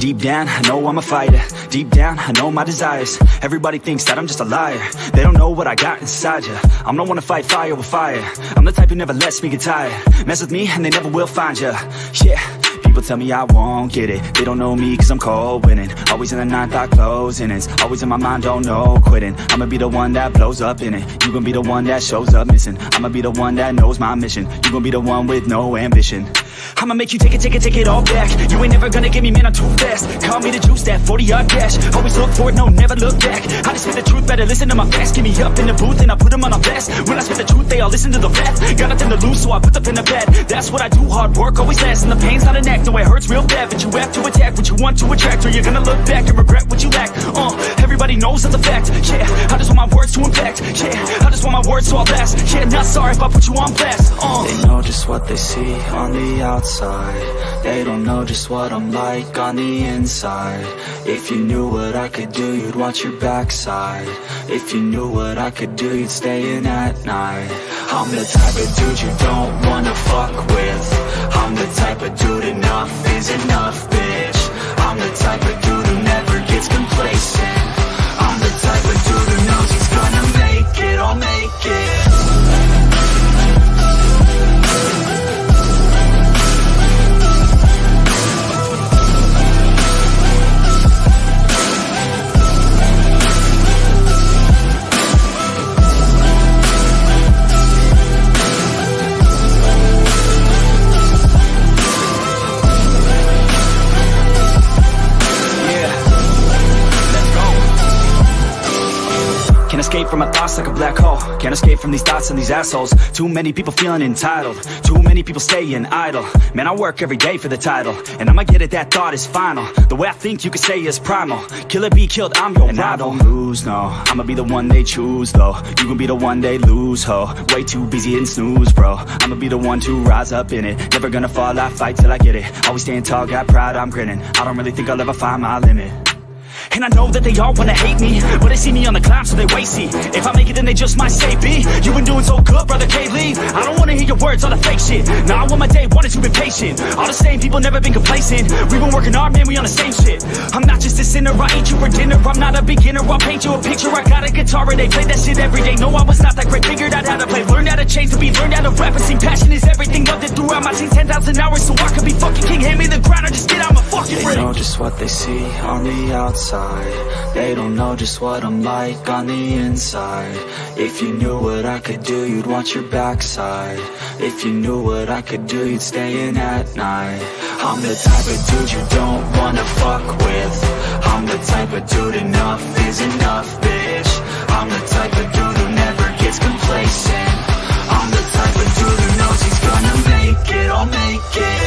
Deep down, I know I'm a fighter. Deep down, I know my desires. Everybody thinks that I'm just a liar. They don't know what I got inside ya. I'm the one to fight fire with fire. I'm the type who never lets me get tired. Mess with me and they never will find ya. Yeah. People tell me I won't get it. They don't know me cause I'm cold winning. Always in the ninth, I closing it. Always in my mind, don't know quitting. I'ma be the one that blows up in it. You gon' be the one that shows up missing. I'ma be the one that knows my mission. You gon' be the one with no ambition. I'ma make you take it all back. You ain't never gonna get me, man, I'm too fast. Call me the juice, that 40-yard dash. Always look forward, no, never look back. I just spit the truth, better listen to my facts. Get me up in the booth and I put them on a blast. When I spit the truth, they all listen to the facts. Got nothing to lose, so I put the pen to bed. That's what I do, hard work always lasts. And the pain's not an act, no, it hurts real bad. But you have to attack what you want to attract, or you're gonna look back and regret what you lack. Everybody knows that's a fact. Yeah, I just want my words to impact. Yeah, I just want my words to all last. Yeah, not sorry if I put you on blast. They know just what they see on the outside. They don't know just what I'm like on the inside. If you knew what I could do, you'd watch your backside. If you knew what I could do, you'd stay in at night. I'm the type of dude you don't wanna fuck with. I'm the type of dude enough is enough, bitch. I'm the type of dude who never gets complacent. I'm the type of dude who knows he's gonna make it, I'll make it. Can't escape from my thoughts like a black hole. Can't escape from these thoughts and these assholes. Too many people feeling entitled. Too many people staying idle. Man, I work every day for the title, and I'ma get it, that thought is final. The way I think you could say is primal. Kill or be killed, I'm your rival. I don't lose, no. I'ma be the one they choose, though. You gon' be the one they lose, ho. Way too busy and snooze, bro. I'ma be the one to rise up in it. Never gonna fall, I fight till I get it. Always staying tall, got pride, I'm grinning. I don't really think I'll ever find my limit. And I know that they all wanna hate me, but they see me on the climb so they wait, see. If I make it then they just might say B. You been doing so good, brother, can't leave. I don't wanna hear your words, all the fake shit. Nah, I want my day one is you been patient. All the same people, never been complacent. We been working hard, man, we on the same shit. I'm not just a sinner, I eat you for dinner. I'm not a beginner, I'll paint you a picture. I got a guitar and they play that shit every day. No, I was not that great, figured out how to play. Learned how to change to be, learned how to rap and sing. Passion is everything, loved it throughout my teens. 10,000 hours so I could be fucking king. Hand me the grind or just get out my fucking ring. They know just what they see on the outside. They don't know just what I'm like on the inside. If you knew what I could do, you'd watch your backside. If you knew what I could do, you'd stay in at night. I'm the type of dude you don't wanna fuck with. I'm the type of dude enough is enough, bitch. I'm the type of dude who never gets complacent. I'm the type of dude who knows he's gonna make it, I'll make it.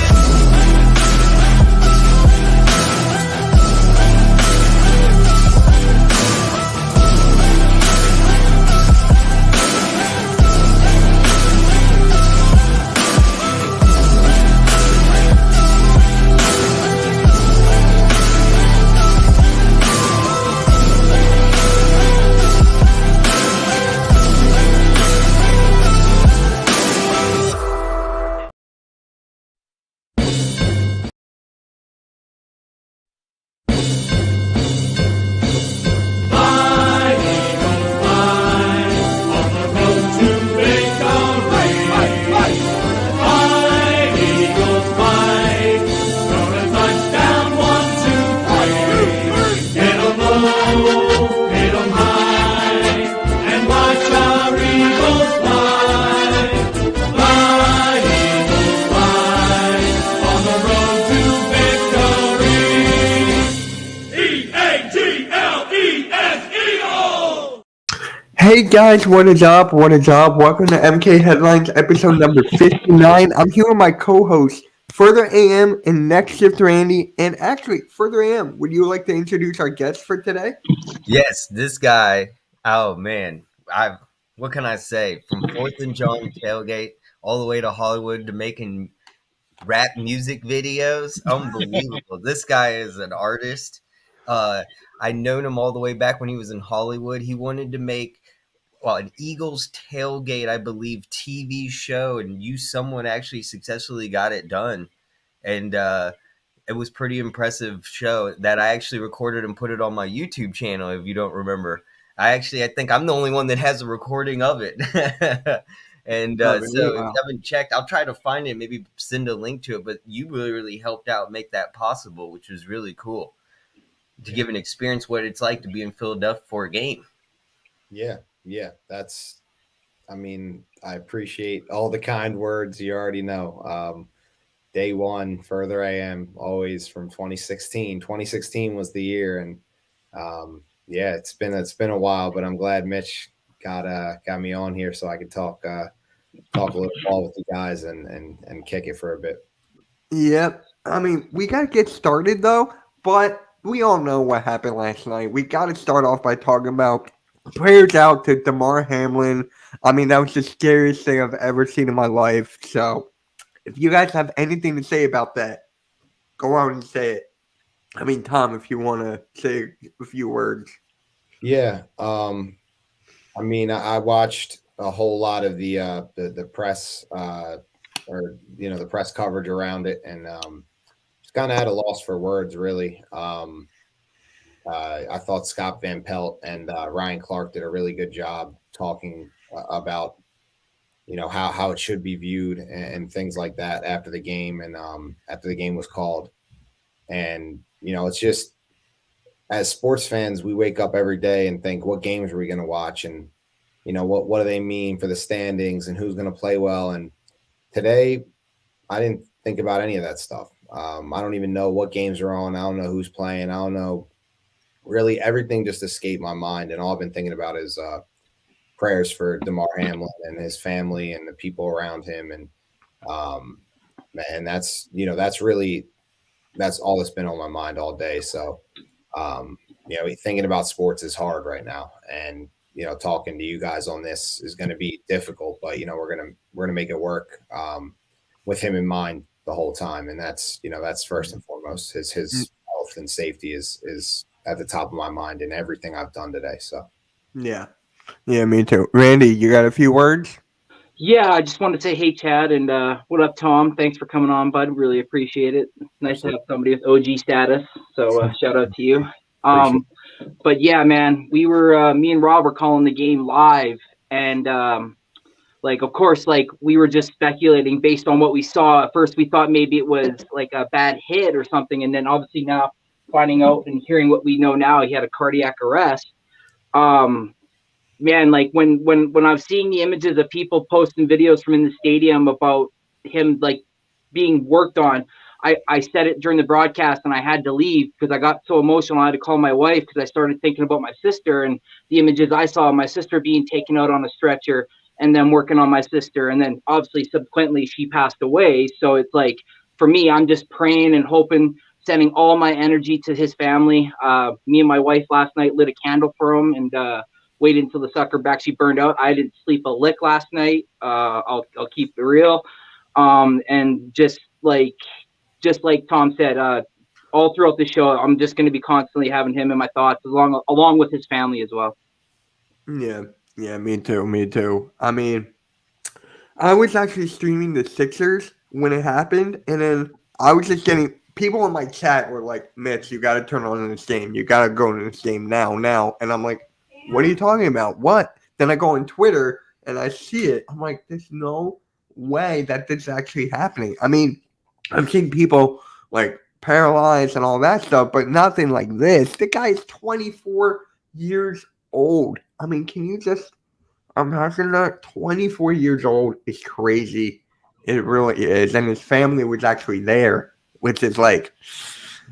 Hey guys, what is up? What is up? Welcome to MK Headlines, episode number 59. I'm here with my co-host, Further AM and Next Shift Randy. And actually, Further AM, would you like to introduce our guest for today? Yes, this guy. Oh man, what can I say? From 4th and John tailgate all the way to Hollywood to making rap music videos, unbelievable. This guy is an artist. I known him all the way back when he was in Hollywood. He wanted to make an Eagles tailgate, I believe, TV show, and someone actually successfully got it done. And it was pretty impressive show that I actually recorded and put it on my YouTube channel. If you don't remember, I think I'm the only one that has a recording of it. And Oh, so really? if Wow. you haven't checked, I'll try to find it, maybe send a link to it. But you really helped out make that possible, which was really cool to give an experience what it's like to be in Philadelphia for a game. Yeah. I mean, I appreciate all the kind words. You already know. Day one, Further AM, always from 2016. 2016 was the year, and yeah, it's been a while, but I'm glad Mitch got me on here so I could talk a little ball with you guys and kick it for a bit. Yep. I mean, we got to get started, though, but we all know what happened last night. We got to start off by talking about prayers out to Damar Hamlin. I mean, that was the scariest thing I've ever seen in my life. So, if you guys have anything to say about that, go out and say it. I mean, Tom, if you want to say a few words. Yeah. I mean, I watched a whole lot of the press or the press coverage around it, and just kind of at a loss for words, really. I thought Scott Van Pelt and Ryan Clark did a really good job talking about how it should be viewed and things like that after the game and after the game was called. And it's just, as sports fans, we wake up every day and think, what games are we going to watch, and what do they mean for the standings and who's going to play well. And today I didn't think about any of that stuff. I don't even know what games are on. I don't know who's playing. I don't know. Really, everything just escaped my mind, and all I've been thinking about is prayers for Damar Hamlin and his family and the people around him. And man, that's all that's been on my mind all day. So thinking about sports is hard right now, and talking to you guys on this is going to be difficult, but we're gonna make it work with him in mind the whole time, and that's first and foremost. His health and safety is at the top of my mind in everything I've done today. So Yeah, me too. Randy, you got a few words? Yeah, I just wanted to say, hey, Chad, and what up, Tom? Thanks for coming on, bud. Really appreciate it. Nice to have somebody with OG status. So shout out to you. But yeah, man, we were me and Rob were calling the game live, and of course, we were just speculating based on what we saw. At first, we thought maybe it was like a bad hit or something, and then obviously now finding out and hearing what we know now, he had a cardiac arrest. Man, when I was seeing the images of people posting videos from in the stadium about him being worked on, I said it during the broadcast and I had to leave because I got so emotional. I had to call my wife because I started thinking about my sister and the images I saw of my sister being taken out on a stretcher and then working on my sister. And then obviously subsequently she passed away. So it's for me, I'm just praying and hoping, sending all my energy to his family. Me and my wife last night lit a candle for him and waited until the sucker actually burned out. I didn't sleep a lick last night. I'll keep it real. And just like Tom said, all throughout the show, I'm just going to be constantly having him in my thoughts along with his family as well. Yeah, me too. I mean, I was actually streaming the Sixers when it happened, and then I was just getting people in my chat were like, Mitch, you got to turn on this game. You got to go into this game now. And I'm like, what are you talking about? What? Then I go on Twitter and I see it. I'm like, there's no way that this is actually happening. I mean, I've seen people paralyzed and all that stuff, but nothing like this. The guy is 24 years old. I mean, can you just imagine that? 24 years old is crazy. It really is. And his family was actually there, which is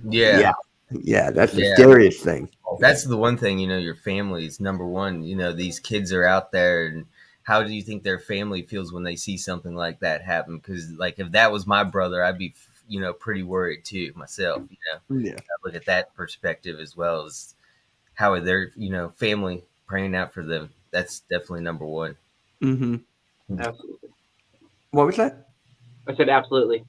yeah, that's the scariest thing. That's the one thing, your family is number one. These kids are out there, and how do you think their family feels when they see something like that happen? Because if that was my brother, I'd be pretty worried too myself. I look at that perspective as well as how their family praying out for them. That's definitely number one. Mm-hmm. Absolutely. What was that? I said absolutely.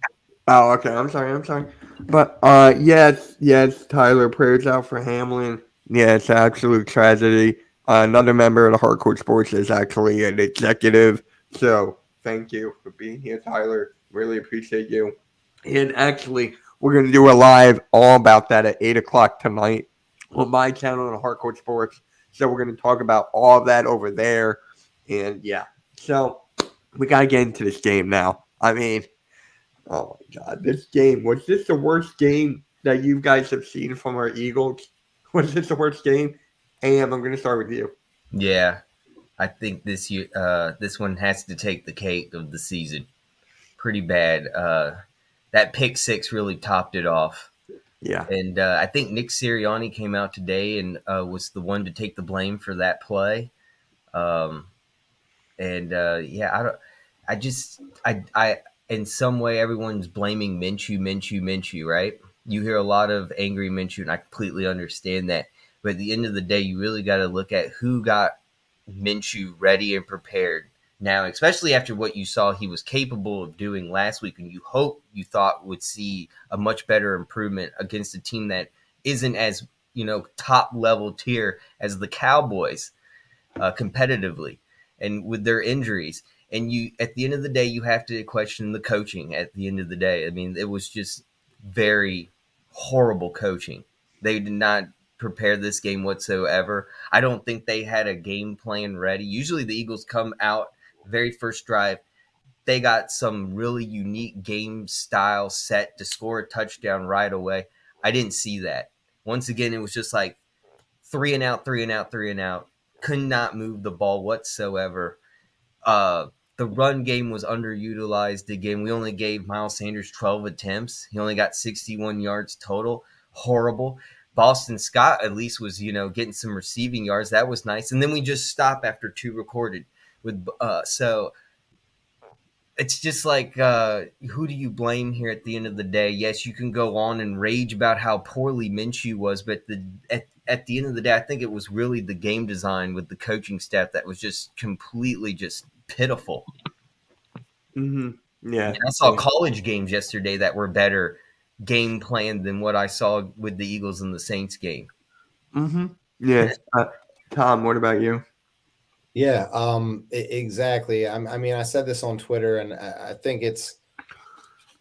Oh, okay. I'm sorry. But yes, Tyler, prayers out for Hamlin. Yeah, it's an absolute tragedy. Another member of the Hardcore Sports is actually an executive. So thank you for being here, Tyler. Really appreciate you. And actually, We're going to do a live all about that at 8 o'clock tonight on my channel on Hardcore Sports. So we're going to talk about all of that over there. And yeah, so we got to get into this game now. I mean, oh my God, this game, was this the worst game that you guys have seen from our Eagles? Was this the worst game? I'm going to start with you. Yeah, I think this year, this one has to take the cake of the season. Pretty bad. That pick six really topped it off. Yeah. And I think Nick Sirianni came out today and was the one to take the blame for that play. Yeah, I in some way everyone's blaming Minshew, right? You hear a lot of angry Minshew, and I completely understand that. But at the end of the day, you really got to look at who got Minshew ready and prepared now, especially after what you saw he was capable of doing last week, and you thought would see a much better improvement against a team that isn't as top level tier as the Cowboys competitively, and with their injuries. And you, at the end of the day, you have to question the coaching. At the end of the day, I mean, it was just very horrible coaching. They did not prepare this game whatsoever. I don't think they had a game plan ready. Usually the Eagles come out very first drive, they got some really unique game style set to score a touchdown right away. I didn't see that. Once again, it was just like 3 and out. Could not move the ball whatsoever. The run game was underutilized again. We only gave Miles Sanders 12 attempts. He only got 61 yards total. Horrible. Boston Scott at least was, getting some receiving yards. That was nice. And then we just stopped after 2 recorded. So it's just like, who do you blame here at the end of the day? Yes, you can go on and rage about how poorly Minshew was, but at the end of the day, I think it was really the game design with the coaching staff that was just completely just pitiful. Mm-hmm. Yeah. And I saw college games yesterday that were better game planned than what I saw with the Eagles and the Saints game. Mm-hmm. Yeah. Tom, what about you? Yeah, exactly. I mean, I said this on Twitter, and I think it's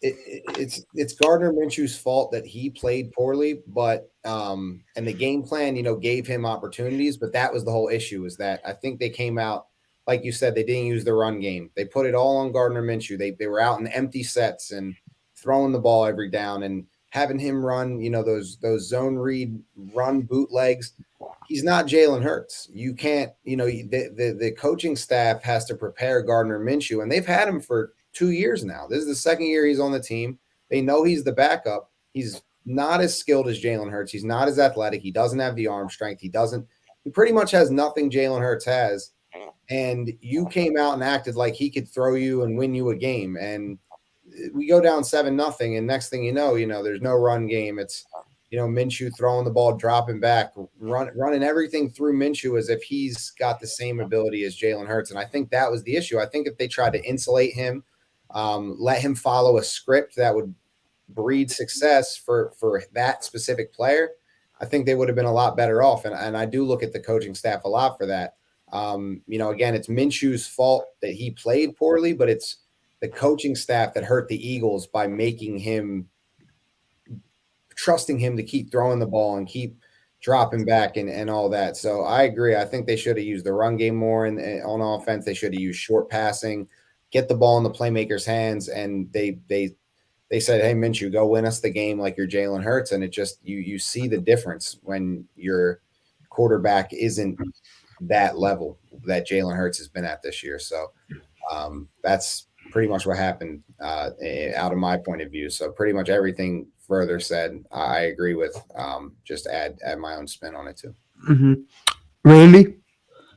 Gardner Minshew's fault that he played poorly, but and the game plan, gave him opportunities, but that was the whole issue. Is that I think they came out, like you said, they didn't use the run game. They put it all on Gardner Minshew. They were out in empty sets and throwing the ball every down and having him run, those zone read run bootlegs. He's not Jalen Hurts. You can't, the coaching staff has to prepare Gardner Minshew, and they've had him for 2 years now. This is the second year he's on the team. They know he's the backup. He's not as skilled as Jalen Hurts. He's not as athletic. He doesn't have the arm strength. He pretty much has nothing Jalen Hurts has. And you came out and acted like he could throw you and win you a game. And we go down 7-0, and next thing you know, there's no run game. It's, Minshew throwing the ball, dropping back, running everything through Minshew as if he's got the same ability as Jalen Hurts. And I think that was the issue. I think if they tried to insulate him, let him follow a script that would breed success for that specific player, I think they would have been a lot better off. And I do look at the coaching staff a lot for that. Again, it's Minshew's fault that he played poorly, but it's the coaching staff that hurt the Eagles by trusting him to keep throwing the ball and keep dropping back and all that. So I agree. I think they should have used the run game more and on offense. They should have used short passing, get the ball in the playmakers' hands. And they said, hey, Minshew, go win us the game like you're Jalen Hurts. And it just, you see the difference when your quarterback isn't that level that Jalen Hurts has been at this year. So that's pretty much what happened out of my point of view. So pretty much everything further said, I agree with. Just add my own spin on it too. Mm-hmm. Randy?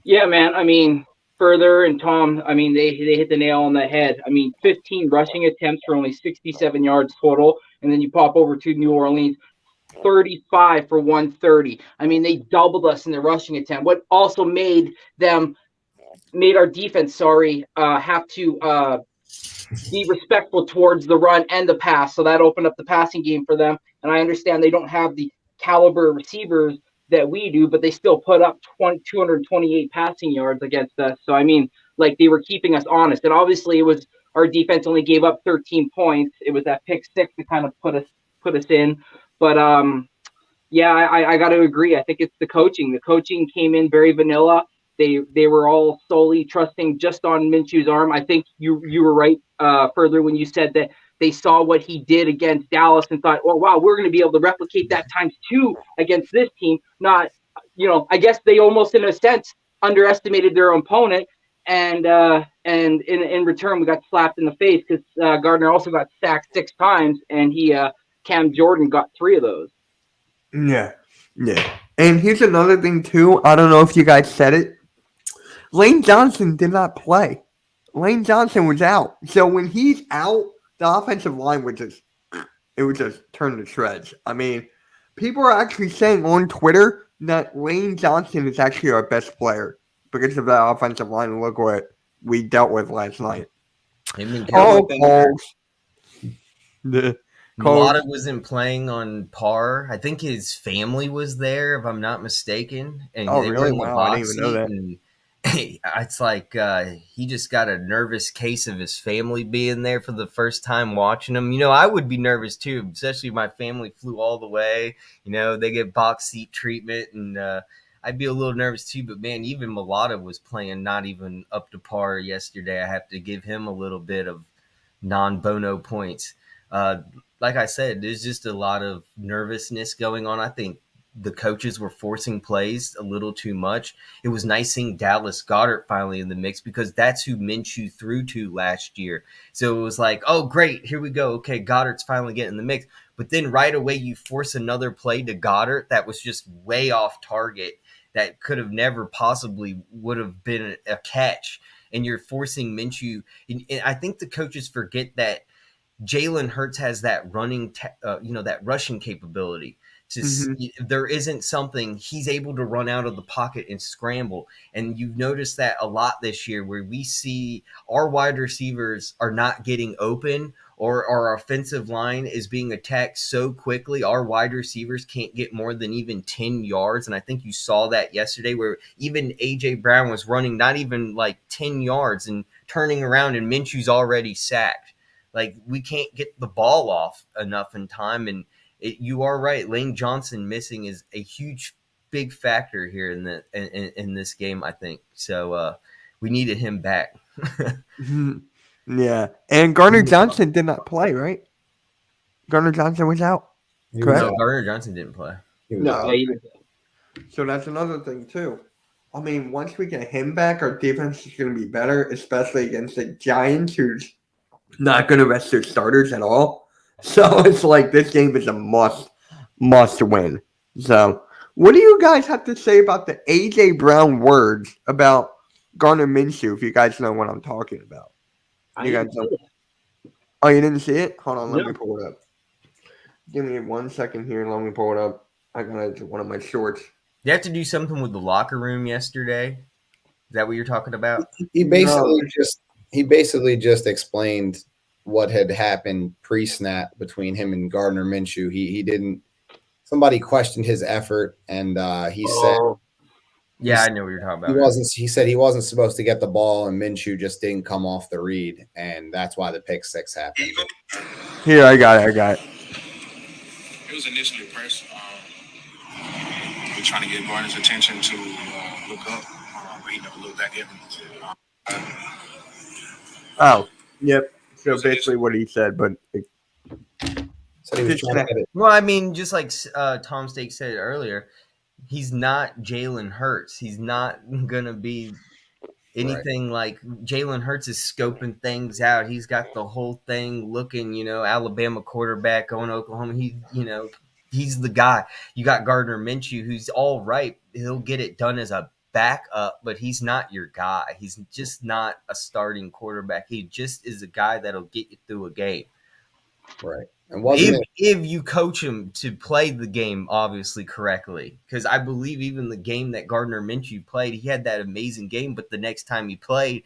Yeah, man. I mean, Further and Tom, I mean, they hit the nail on the head. I mean, 15 rushing attempts for only 67 yards total, and then you pop over to New Orleans, 35 for 130. I mean, they doubled us in the rushing attempt. What also made our defense, have to be respectful towards the run and the pass. So that opened up the passing game for them. And I understand they don't have the caliber receivers that we do, but they still put up 228 passing yards against us. So, I mean, like, they were keeping us honest. And obviously it was our defense only gave up 13 points. It was that pick six that kind of put us put us in. But yeah, I got to agree. I think it's the coaching. The coaching came in very vanilla. They were all solely trusting just on Minshew's arm. I think you were right further when you said that they saw what he did against Dallas and thought, oh, wow, we're going to be able to replicate that times 2 against this team. Not, I guess they almost, in a sense, underestimated their opponent. And in return, we got slapped in the face because Gardner also got sacked 6 times, and Cam Jordan got 3 of those. Yeah. And here's another thing, too. I don't know if you guys said it. Lane Johnson did not play. Lane Johnson was out. So when he's out, the offensive line would just turn to shreds. I mean, people are actually saying on Twitter that Lane Johnson is actually our best player because of that offensive line. Look what we dealt with last night. Mulata wasn't playing on par. I think his family was there, if I'm not mistaken. And they really? Wow, I didn't even know that. And it's like he just got a nervous case of his family being there for the first time watching him. I would be nervous too, especially if my family flew all the way. They get box seat treatment, and I'd be a little nervous too. But man, even Mulata was playing not even up to par yesterday. I have to give him a little bit of non-bono points. Like I said, there's just a lot of nervousness going on. I think the coaches were forcing plays a little too much. It was nice seeing Dallas Goedert finally in the mix because that's who Minshew threw to last year. So it was like, oh, great, here we go. Okay, Goddard's finally getting in the mix. But then right away you force another play to Goedert that was just way off target that could have never possibly would have been a catch. And you're forcing Minshew. And I think the coaches forget that Jalen Hurts has that that rushing capability. There isn't something he's able to run out of the pocket and scramble. And you've noticed that a lot this year where we see our wide receivers are not getting open or our offensive line is being attacked so quickly. Our wide receivers can't get more than even 10 yards. And I think you saw that yesterday where even A.J. Brown was running not even like 10 yards and turning around and Minshew's already sacked. Like, we can't get the ball off enough in time. And you are right. Lane Johnson missing is a huge, big factor here in this game, I think. So we needed him back. Yeah. And Gardner Johnson did not play, right? Gardner Johnson was out. Correct? No, Gardner Johnson didn't play. No. So that's another thing, too. I mean, once we get him back, our defense is going to be better, especially against the Giants, who's not going to rest their starters at all. So it's like this game is a must win. So what do you guys have to say about the A.J. Brown words about Gardner Minshew, if you guys know what I'm talking about? You guys know? Oh, you didn't see it? Hold on, let me pull it up. Give me 1 second here. Let me pull it up. I got one of my shorts. You have to do something with the locker room yesterday. Is that what you're talking about? He basically just explained what had happened pre-snap between him and Gardner Minshew. He didn't. Somebody questioned his effort, and he said, "Yeah, I know what you're talking about." He said he wasn't supposed to get the ball, and Minshew just didn't come off the read, and that's why the pick six happened. Here, I got it. It was initially a press. We're trying to get Gardner's attention to look up, but he never looked back at me. Oh, yep. So basically what he said, but well, I mean, just like Tom Stake said earlier, he's not Jalen Hurts. He's not gonna be anything like Jalen Hurts is scoping things out. He's got the whole thing looking, Alabama quarterback going to Oklahoma. He's the guy. You got Gardner Minshew, who's all right. He'll get it done as a backup, but he's not your guy. He's just not a starting quarterback. He just is a guy that'll get you through a game. Right. And if you coach him to play the game obviously correctly, because I believe even the game that Gardner Minshew played, he had that amazing game, but the next time he played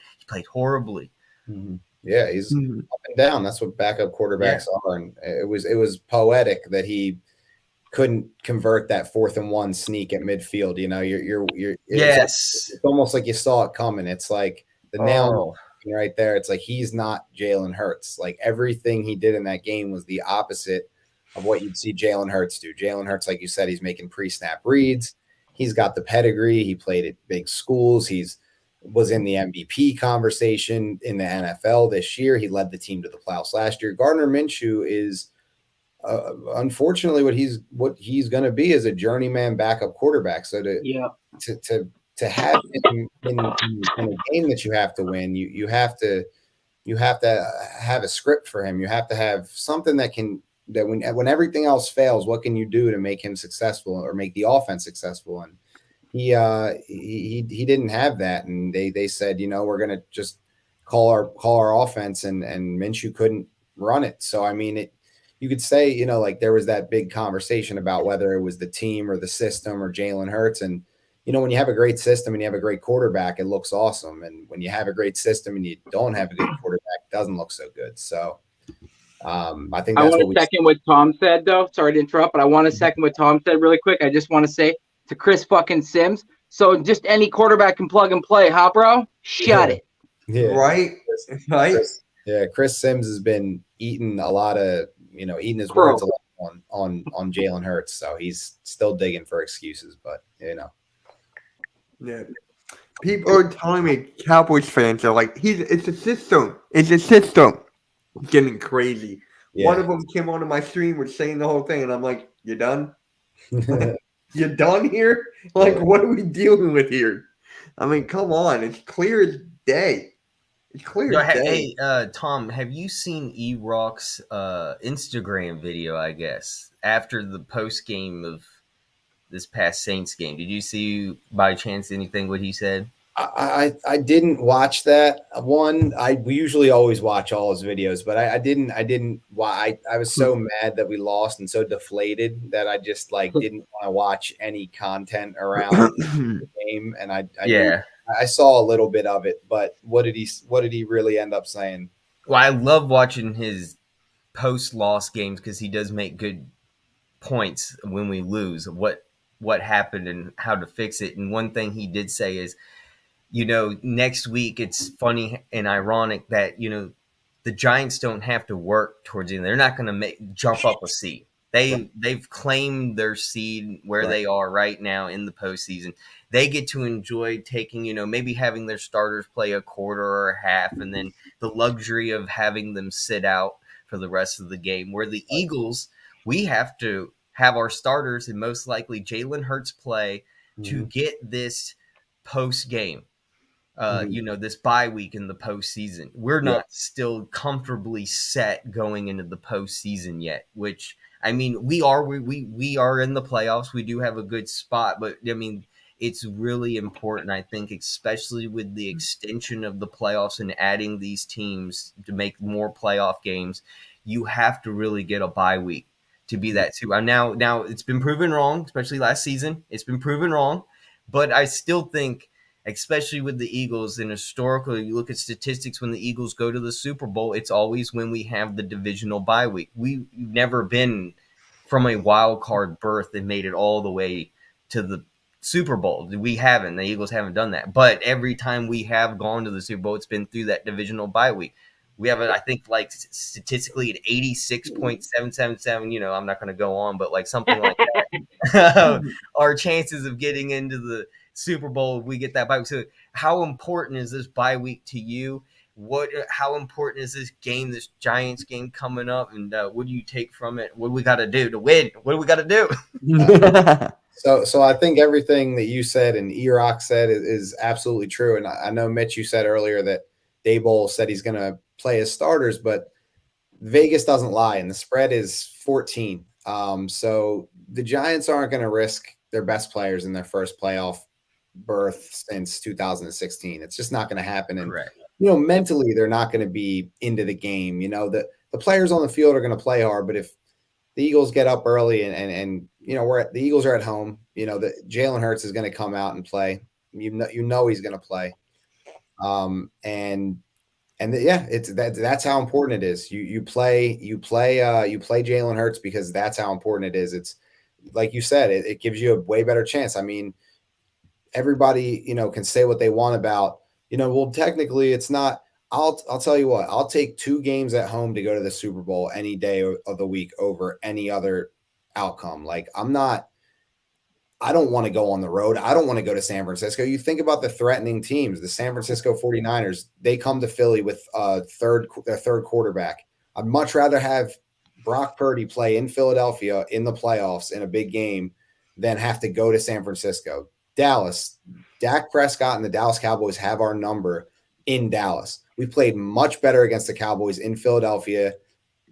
horribly. Mm-hmm. Yeah, he's up and down. That's what backup quarterbacks are, and it was poetic that he couldn't convert that 4th and 1 sneak at midfield. It's almost like you saw it coming. It's like the nail right there. It's like he's not Jalen Hurts. Like everything he did in that game was the opposite of what you'd see Jalen Hurts do. Jalen Hurts, like you said, he's making pre-snap reads. He's got the pedigree. He played at big schools. Was in the MVP conversation in the NFL this year. He led the team to the playoffs last year. Gardner Minshew is unfortunately what he's going to be is a journeyman backup quarterback. So to have him in a game that you have to win, you have to have a script for him. You have to have something that when everything else fails, what can you do to make him successful or make the offense successful? And he didn't have that, and they said, we're going to just call our offense, and Minshew couldn't run it. So I mean, you could say, like there was that big conversation about whether it was the team or the system or Jalen Hurts, and when you have a great system and you have a great quarterback, it looks awesome, and when you have a great system and you don't have a good quarterback, it doesn't look so good. So I think that's want to second what Tom said, though. Sorry to interrupt, but I want to second what Tom said really quick. I just want to say to Chris fucking Sims. So just any quarterback can plug and play, huh, bro? Shut it. Yeah. Right. Chris Sims has been eating a lot of, eating his words a lot on Jalen Hurts. So he's still digging for excuses, but Yeah. People are telling me, Cowboys fans are like, it's a system. It's a system. It's getting crazy. Yeah. One of them came onto my stream was saying the whole thing, and I'm like, you done? You done here? Like, what are we dealing with here? I mean, come on. It's clear as day. It's clear as day. Hey, Tom, have you seen E-Rock's Instagram video, I guess, after the post game of this past Saints game? Did you see, by chance, anything what he said? I didn't watch that one. We usually always watch all his videos, but I didn't. I was so mad that we lost and so deflated that I just didn't want to watch any content around the game. And I saw a little bit of it, but what did he really end up saying? Well, I love watching his post-loss games because he does make good points when we lose. What happened and how to fix it. And one thing he did say is, next week it's funny and ironic that, the Giants don't have to work towards it. They're not going to jump up a seed. They've claimed their seed where they are right now in the postseason. They get to enjoy taking, maybe having their starters play a quarter or a half, and then the luxury of having them sit out for the rest of the game. Where the Eagles, we have to have our starters and most likely Jalen Hurts play to get this post game. This bye week in the postseason. We're not still comfortably set going into the postseason yet, which, I mean, we are in the playoffs. We do have a good spot, but I mean, it's really important, I think, especially with the extension of the playoffs and adding these teams to make more playoff games. You have to really get a bye week to be that too. Now it's been proven wrong, especially last season. It's been proven wrong, but I still think, especially with the Eagles, and historically, you look at statistics, when the Eagles go to the Super Bowl, it's always when we have the divisional bye week. We've never been from a wild card berth and made it all the way to the Super Bowl. We haven't. The Eagles haven't done that. But every time we have gone to the Super Bowl, it's been through that divisional bye week. We have, I think, statistically at 86.777. I'm not going to go on, but something like that. Our chances of getting into the Super Bowl, if we get that bye week. So how important is this bye week to you? How important is this game, this Giants game coming up? And what do you take from it? What do we got to do to win? What do we got to do? So I think everything that you said and E-Rock said is absolutely true. And I know, Mitch, you said earlier that Daboll said he's going to play his starters, but Vegas doesn't lie, and the spread is 14. So the Giants aren't going to risk their best players in their first playoff berth since 2016. It's just not going to happen. And mentally, they're not going to be into the game. The players on the field are going to play hard, but if the Eagles get up early and the Eagles are at home, the Jalen Hurts is going to come out and play. He's going to play. That's how important it is. You play Jalen Hurts because that's how important it is. It's like you said, it gives you a way better chance. I mean, everybody, can say what they want about, well, technically it's not, I'll tell you what. I'll take 2 games at home to go to the Super Bowl any day of the week over any other outcome. Like I don't want to go on the road. I don't want to go to San Francisco. You think about the threatening teams, the San Francisco 49ers, they come to Philly with their third quarterback. I'd much rather have Brock Purdy play in Philadelphia in the playoffs in a big game than have to go to San Francisco. Dallas, Dak Prescott and the Dallas Cowboys have our number in Dallas. We played much better against the Cowboys in Philadelphia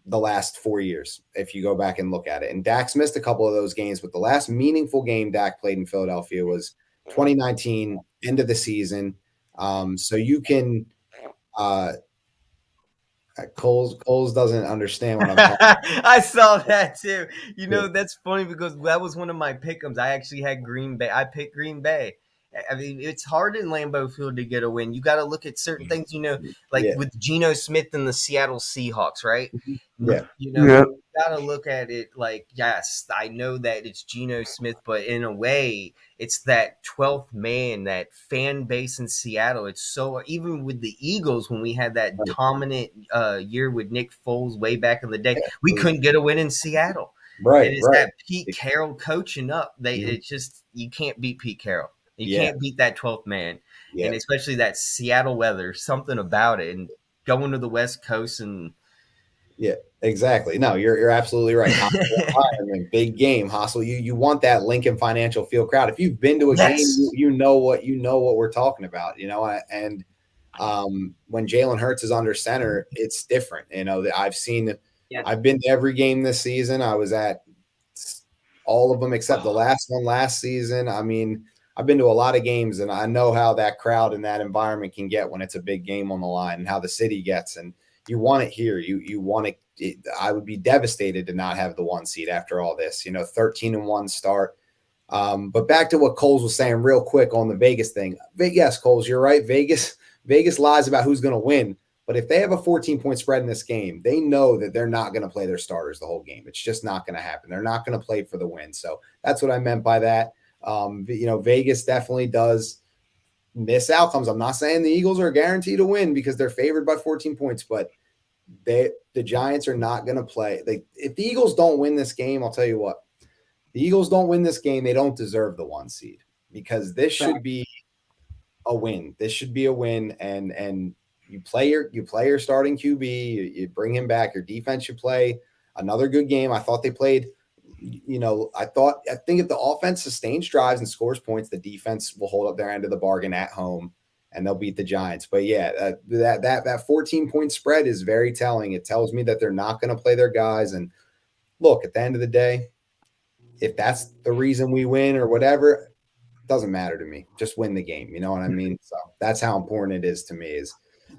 the last 4 years, if you go back and look at it. And Dak's missed a couple of those games, but the last meaningful game Dak played in Philadelphia was 2019, end of the season. So you can Coles doesn't understand what I'm talking I saw that too. You know, that's funny because that was one of my pick'ems. I actually had Green Bay. I picked Green Bay. I mean, it's hard in Lambeau Field to get a win. You got to look at certain things, you know, like with Geno Smith and the Seattle Seahawks, right? Yeah. You know, you got to look at it like, yes, I know that it's Geno Smith, but in a way, it's that 12th man, that fan base in Seattle. It's so, even with the Eagles, when we had that dominant year with Nick Foles way back in the day, we couldn't get a win in Seattle. Right. And it's that Pete Carroll coaching up. It's just, you can't beat Pete Carroll. You can't beat that 12th man, and especially that Seattle weather, something about it, and going to the West Coast and exactly. No, you're absolutely right. Big game, hostile. You want that Lincoln Financial Field crowd. If you've been to a game, you know what we're talking about. You know, and when Jalen Hurts is under center, it's different. You know, I've been to every game this season. I was at all of them except the last one last season. I mean, I've been to a lot of games, and I know how that crowd and that environment can get when it's a big game on the line, and how the city gets. And you want it here. You want it. I would be devastated to not have the 1 seed after all this. You know, 13-1 start. But back to what Coles was saying real quick on the Vegas thing. Yes, Coles, you're right. Vegas lies about who's going to win. But if they have a 14-point spread in this game, they know that they're not going to play their starters the whole game. It's just not going to happen. They're not going to play for the win. So that's what I meant by that. You know, Vegas definitely does miss outcomes. I'm not saying the Eagles are guaranteed to win because they're favored by 14 points, but the Giants are not going to play. If the Eagles don't win this game, I'll tell you what, the Eagles don't win this game, they don't deserve the 1 seed, because this should be a win. This should be a win. And you play your starting QB, you bring him back. Your defense should play another good game. I thought they played, you know, I think if the offense sustains drives and scores points, the defense will hold up their end of the bargain at home and they'll beat the Giants. But yeah, that 14-point spread is very telling. It tells me that they're not going to play their guys. And look, at the end of the day, if that's the reason we win or whatever, it doesn't matter to me. Just win the game. You know what I mean? So that's how important it is to me. Is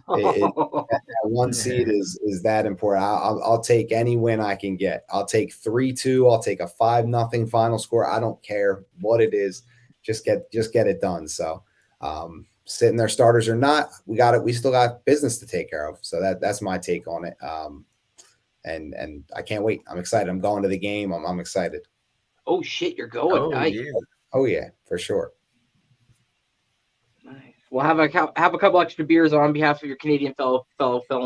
that 1 seed is that important. I'll take any win I can get. I'll take 3-2. I'll take a 5-0 final score. I don't care what it is. Just get it done. So sitting their starters or not, we still got business to take care of. So that's my take on it. And I can't wait. I'm excited. I'm going to the game. I'm excited. Oh shit, you're going. Nice. Oh yeah, for sure. Nice. We'll have a couple extra beers on behalf of your Canadian fellow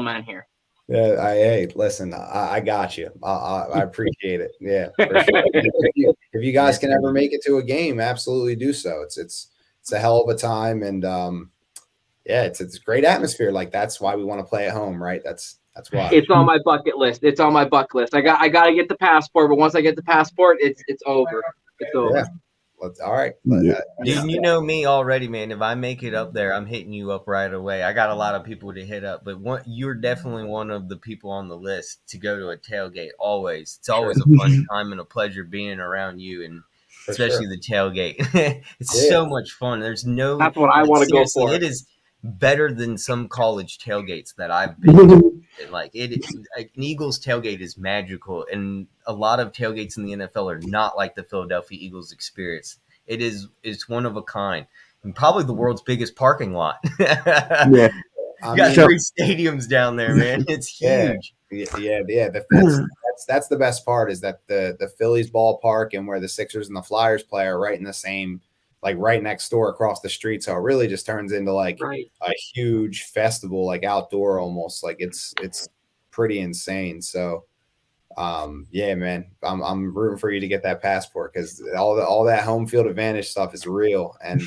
man here. Yeah, hey, listen, I got you. I appreciate it. Yeah, for sure. If you guys can ever make it to a game, absolutely do so. It's a hell of a time, and yeah, it's a great atmosphere. Like, that's why we want to play at home, right? That's why. It's on my bucket list. I got to get the passport, but once I get the passport, it's over. It's over. Yeah. All right. Dude, you know me already, man. If I make it up there, I'm hitting you up right away. I got a lot of people to hit up, but you're definitely one of the people on the list to go to a tailgate. Always. It's always a fun time and a pleasure being around you, and especially the tailgate. It's so much fun. That's what I want to go for. It is better than some college tailgates that I've been to. Like, an Eagles tailgate is magical, and a lot of tailgates in the NFL are not like the Philadelphia Eagles experience. It's one of a kind, and probably the world's biggest parking lot. Yeah, you got 3 stadiums down there, man. It's huge. Yeah. That's the best part, is that the Phillies ballpark and where the Sixers and the Flyers play are right in the same like right next door across the street. So it really just turns into like Right. a huge festival, like outdoor almost. Like it's pretty insane. So yeah, man, I'm rooting for you to get that passport because all that home field advantage stuff is real. And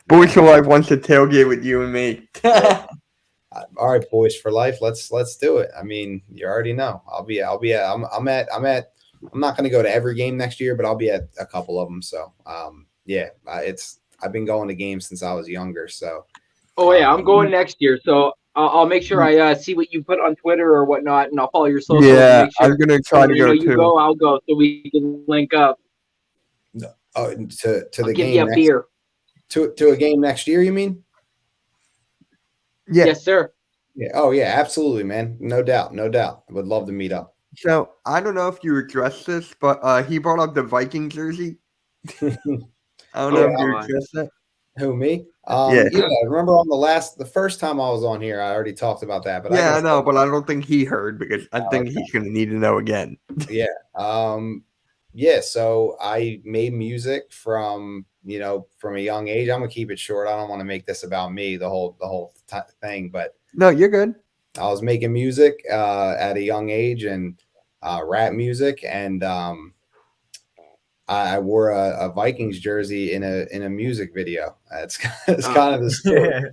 Boys for Life wants to tailgate with you and me. all right, boys for life. Let's do it. I mean, you already know. I'm not going to go to every game next year, but I'll be at a couple of them. So yeah, I've been going to games since I was younger. So Oh yeah, I'm going next year, so I'll make sure I see what you put on Twitter or whatnot, and I'll follow your socials. Yeah, and make sure I'm gonna try to you know go you too. go, I'll go, so we can link up. to I'll the give game you a next, beer. to a game next year. You mean? Yeah. Yes, sir. Yeah. Oh yeah, absolutely, man. No doubt. I would love to meet up. So I don't know if you addressed this, but he brought up the Viking jersey. I don't know Oh, if you God. addressed that. Who, me? Yeah. Yeah. Remember on the first time I was on here, I already talked about that. But Yeah, I guess know, but I don't think he heard because I think okay. he's gonna need to know again. Yeah. So I made music from a young age. I'm gonna keep it short. I don't want to make this about me, the whole thing. But No, you're good. I was making music at a young age and rap music, and I wore a Vikings jersey in a music video. It's kind of the story.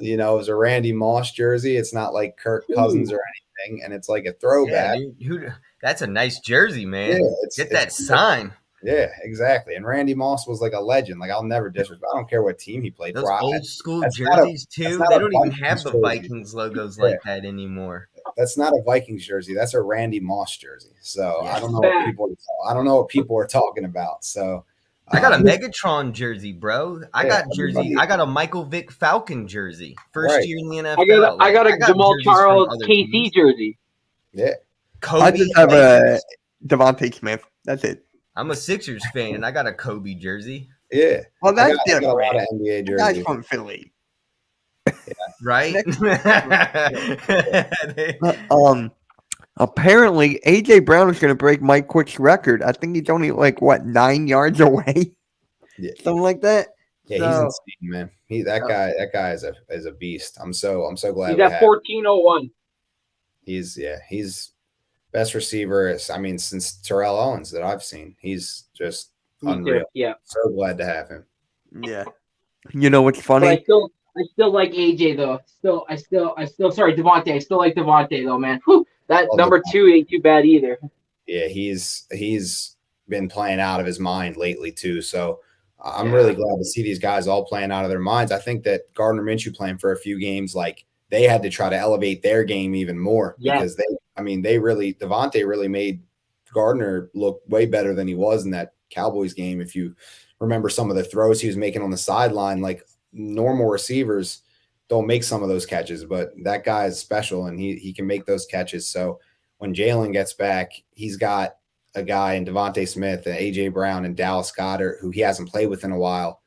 It was a Randy Moss jersey. It's not like Kirk Cousins or anything, and it's like a throwback. Yeah, dude, that's a nice jersey, man. Yeah, Get that sign. Yeah, exactly. And Randy Moss was like a legend. Like I'll never disrespect. I don't care what team he played Those for. old school that's not a- jerseys too. that's not They a don't even Vikings have the jersey. Vikings logos like that anymore. That's not a Vikings jersey. That's a Randy Moss jersey. So Yes. I don't know what people are talking about. So I got a Megatron jersey, bro. I Yeah, got a Michael Vick Falcon jersey. First Right. year in the NFL. I got a Jamal jerseys from Charles other KC teams. jersey. yeah. Kobe. I just have a Devontae Smith. That's it. I'm a Sixers fan, and I got a Kobe jersey. Yeah. Well, that's I got a lot of different. NBA The guy's jerseys. from Philly. Right? Apparently AJ Brown is going to break Mike Quick's record. I think he's only 9 yards away, Yeah. something like that. Yeah, he's So- insane, man. That guy is a beast. I'm so glad He's we at have. 1401. He's best receiver. Since Terrell Owens that I've seen. He's just unreal. Yeah. So glad to have him. Yeah. You know what's But I funny? still like AJ though. I still sorry, Devontae. I still like Devontae though, man. Whew, that Well, number 2 ain't too bad either. Yeah, he's been playing out of his mind lately too. So I'm Yeah. really glad to see these guys all playing out of their minds. I think that Gardner Minshew playing for a few games, like they had to try to elevate their game even more because Devontae really made Gardner look way better than he was in that Cowboys game. If you remember some of the throws he was making on the sideline, like normal receivers don't make some of those catches, but that guy is special and he can make those catches. So when Jalen gets back, he's got a guy in Devontae Smith and AJ Brown and Dallas Goedert who he hasn't played with in a while.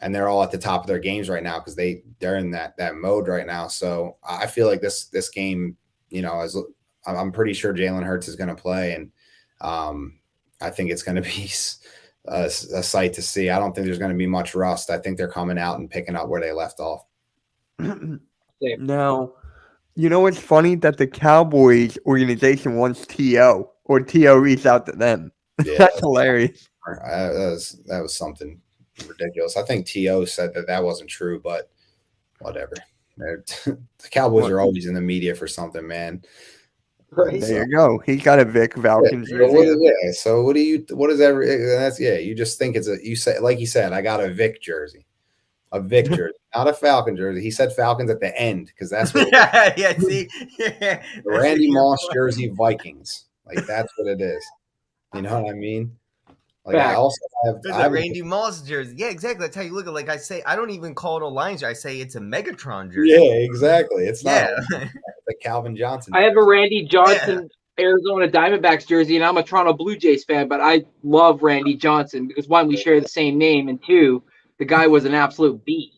And they're all at the top of their games right now because they're in that mode right now. So I feel like this game, I'm pretty sure Jalen Hurts is going to play, and I think it's going to be a sight to see. I don't think there's going to be much rust. I think they're coming out and picking up where they left off. Now, you know what's funny? That the Cowboys organization wants TO, or TO reached out to them. Yeah, That's hilarious. that was something ridiculous. I think TO said that wasn't true, but whatever. The Cowboys are always in the media for something, man. Right. There you go. He got a Vic Falcons Yeah, jersey. so you just think you say, like he said, I got a Vic jersey, not a Falcon jersey. He said Falcons at the end because that's what yeah, see? the Randy Moss jersey Vikings. Like that's what it is. You know what I mean? Like I Fact. also have There's I a have Randy Moss jersey. Yeah, exactly. That's how you look at. Like I say, I don't even call it a Lions jersey. I say it's a Megatron jersey. yeah, exactly. It's not Yeah. the Calvin Johnson. I have a Randy Johnson Arizona Diamondbacks jersey, and I'm a Toronto Blue Jays fan, but I love Randy Johnson because one, we share the same name, and two, the guy was an absolute beast.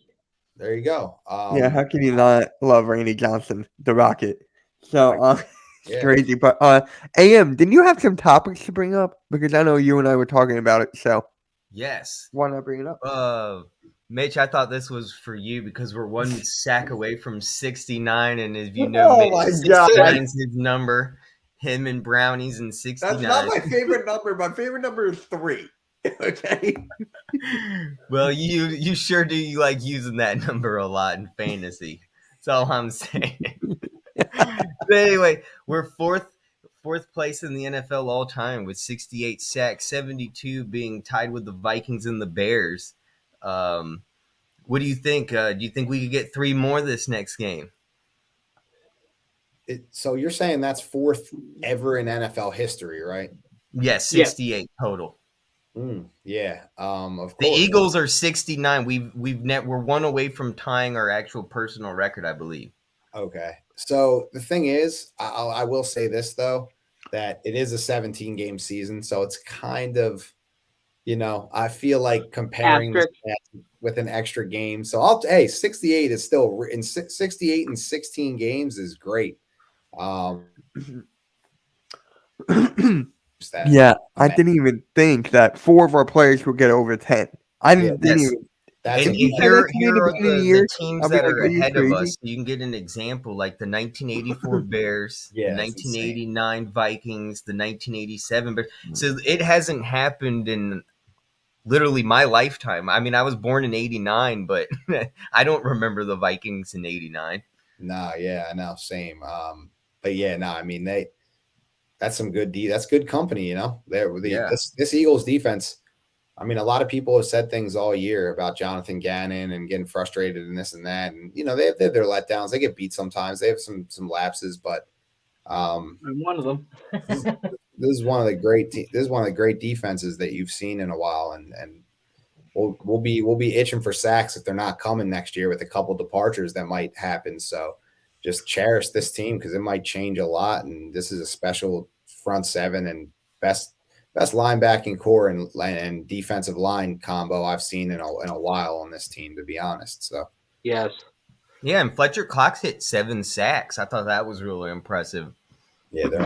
There you go. Yeah, how can you not love Randy Johnson, the Rocket? So, yeah. crazy. But AM, didn't you have some topics to bring up? Because I know you and I were talking about it. So Yes. Why not bring it up? Mitch, I thought this was for you because we're one sack away from 69, and if you know, Oh Mitch, my 69 is his number. Him and Brownies and That's 69. not my favorite number. My favorite number is 3. Okay. Well, you sure do like using that number a lot in fantasy. That's all I'm saying. But anyway, we're fourth place in the NFL all time with 68 sacks, 72 being tied with the Vikings and the Bears. What do you think? Do you think we could get 3 more this next game? So you're saying that's 4th ever in NFL history, right? Yes, 68 total. Yeah. Of course. The Eagles are 69. We're 1 away from tying our actual personal record, I believe. Okay. So the thing is, I will say this though, that it is a 17-game season, so it's kind of, I feel like comparing this with an extra game. So 68 is still in 68 and 16 games is great. Yeah, I didn't even think that 4 of our players would get over 10. I didn't even. And here are the teams that are ahead of us. You can get an example like the 1984 Bears, the 1989 Vikings, the 1987 Bears. So it hasn't happened in literally my lifetime. I mean, I was born in 89, but I don't remember the Vikings in 89. No, yeah, I know, same. But yeah, no, I mean that's some good that's good company, this Eagles defense. I mean, a lot of people have said things all year about Jonathan Gannon and getting frustrated and this and that, and they have their letdowns. They get beat sometimes. They have some lapses, but I'm one of them. this is one of the great defenses that you've seen in a while, and we'll be itching for sacks if they're not coming next year with a couple departures that might happen. So just cherish this team because it might change a lot, and this is a special front seven and best linebacking core and defensive line combo I've seen in a while on this team, to be honest. So yes, yeah, and Fletcher Cox hit 7 sacks. I thought that was really impressive. Yeah, they're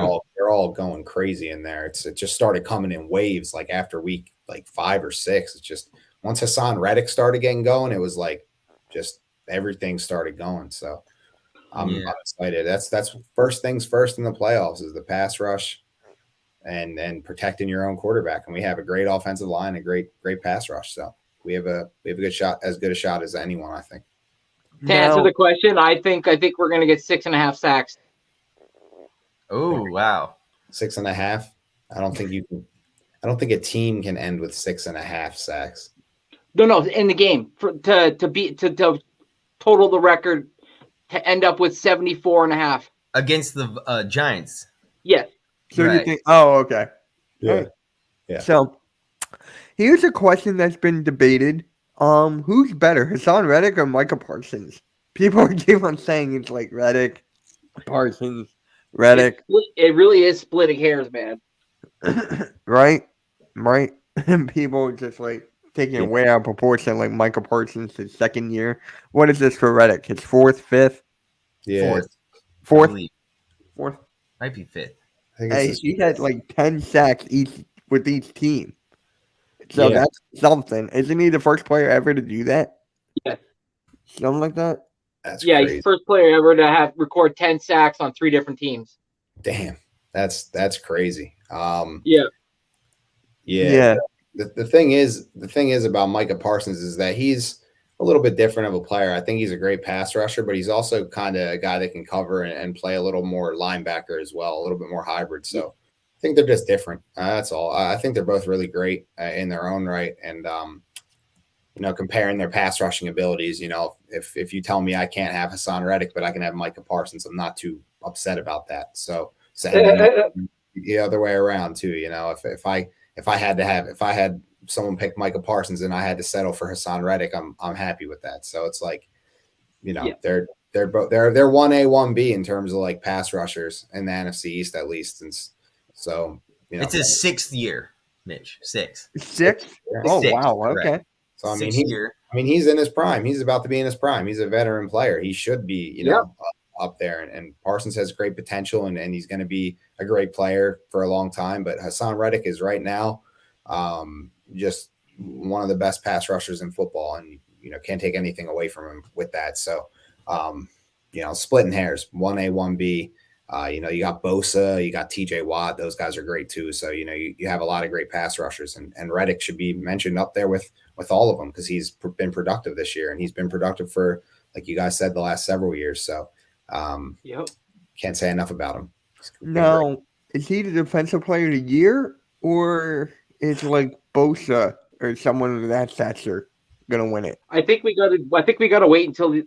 all going crazy in there. It just started coming in waves like after week 5 or 6. It's just once Hassan Reddick started getting going, it was like just everything started going. So I'm excited. That's first things first in the playoffs is the pass rush and protecting your own quarterback. And we have a great offensive line, a great pass rush. So we have a good shot, as good a shot as anyone, I think. To answer the question, I think we're going to get 6.5 sacks. Oh, wow. 6.5. I don't think a team can end with 6.5 sacks. No, in the game to total the record to end up with 74.5 against the Giants. Yes. So you think? Oh, okay. Yeah. Right. Yeah. So here's a question that's been debated. Who's better, Hassan Reddick or Micah Parsons? People keep on saying it's like Reddick, Parsons, Reddick. It really is splitting hairs, man. Right. And people just like taking it way out of proportion, like Micah Parsons, his second year. What is this for Reddick? His 4th, 5th? Yeah. Fourth. Might be 5th. Hey, he had like 10 sacks with each team. So that's something. Isn't he the first player ever to do that? Yeah. Something like that? That's crazy. He's the first player ever to record 10 sacks on 3 different teams. Damn. That's crazy. Yeah. The thing is about Micah Parsons is that he's a little bit different of a player. I think he's a great pass rusher, but he's also kind of a guy that can cover and play a little more linebacker as well, a little bit more hybrid. So I think they're just different. That's all. I think they're both really great in their own right. And, comparing their pass rushing abilities, if you tell me I can't have Hassan Reddick, but I can have Micah Parsons, I'm not too upset about that. So the other way around too, if I had someone pick Micah Parsons and I had to settle for Hassan Reddick, I'm happy with that. So it's like, they're both they're 1A, 1B in terms of like pass rushers in the NFC East at least. And so it's his 6th year, Mitch. 6. 6? Oh, 6, wow. correct. Okay. So he's in his prime. He's about to be in his prime. He's a veteran player. He should be, up there. And Parsons has great potential and he's going to be a great player for a long time. But Hassan Reddick is right now just one of the best pass rushers in football, and can't take anything away from him with that. So, splitting hairs, 1A, 1B. You got Bosa, you got TJ Watt. Those guys are great too. So, you have a lot of great pass rushers, and Reddick should be mentioned up there with all of them because he's been productive this year, and he's been productive for, like you guys said, the last several years. So, can't say enough about him. Now, is he the defensive player of the year, or is like Bosa or someone of that stature gonna win it? I think we gotta wait until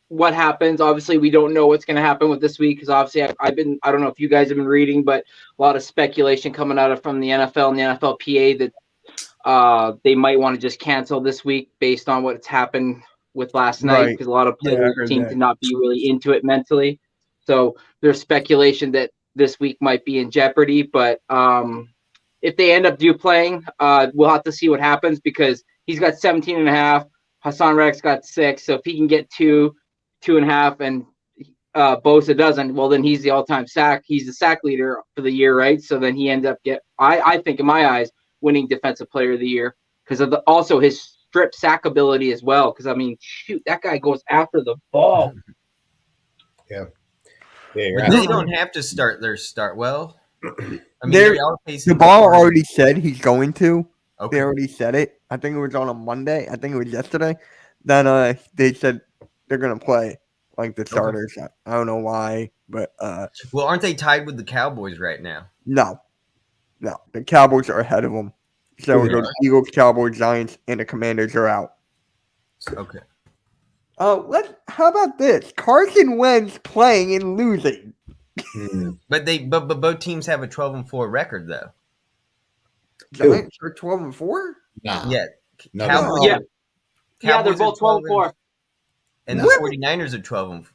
what happens. Obviously, we don't know what's gonna happen with this week because obviously I don't know if you guys have been reading, but a lot of speculation coming out from the NFL and the NFLPA that they might want to just cancel this week based on what's happened with last night because a lot of players seem to not be really into it mentally. So there's speculation that this week might be in jeopardy, but if they end up playing, we'll have to see what happens because he's got 17.5. Hassan Reddick's got 6. So if he can get 2.5, and Bosa doesn't, well, then he's the all-time sack. He's the sack leader for the year, right? So then he ends up I think in my eyes, winning Defensive Player of the Year because of also his strip sack ability as well. Because I mean, shoot, that guy goes after the ball. Yeah. But they don't have to start well. I mean, the ball already said he's going to. Okay. They already said it. I think it was on a Monday. I think it was yesterday. Then they said they're gonna play like the starters. Okay. I don't know why, but well, aren't they tied with the Cowboys right now? No, the Cowboys are ahead of them. So the Eagles, Cowboys, Giants, and the Commanders are out. Okay. How about this? Carson Wentz playing and losing. But both teams have a 12-4 record though. Giants are 12-4? Nah. Yeah. No, Cowboys, yeah, they're both 12-4. And the 49ers are 12-4.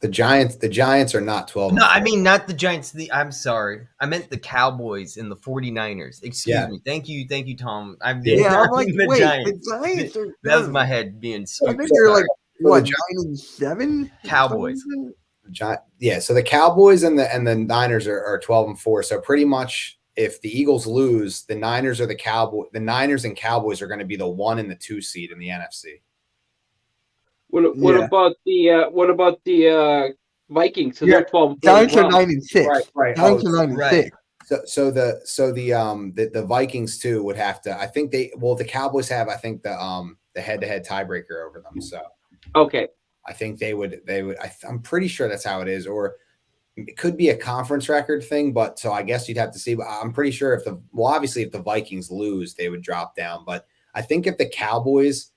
The Giants are not 12. No, I mean not the Giants. I'm sorry. I meant the Cowboys and the 49ers. Excuse me. Thank you, Tom. I'm like, wait, Giants. The Giants are that was my head being stupid. I think they're like, what, 9-7? Cowboys. So the Cowboys and the Niners are 12-4. So pretty much if the Eagles lose, the Niners and Cowboys are going to be the 1 and the 2 seed in the NFC. What about the Vikings? So they're 12. Giants are 9-6. Right. Giants are 9-6. Right. So the Vikings too would have to. I think the Cowboys have the head-to-head tiebreaker over them. So okay. I think they would. I'm pretty sure that's how it is, or it could be a conference record thing. But so I guess you'd have to see. But I'm pretty sure obviously if the Vikings lose, they would drop down. But I think if the Cowboys,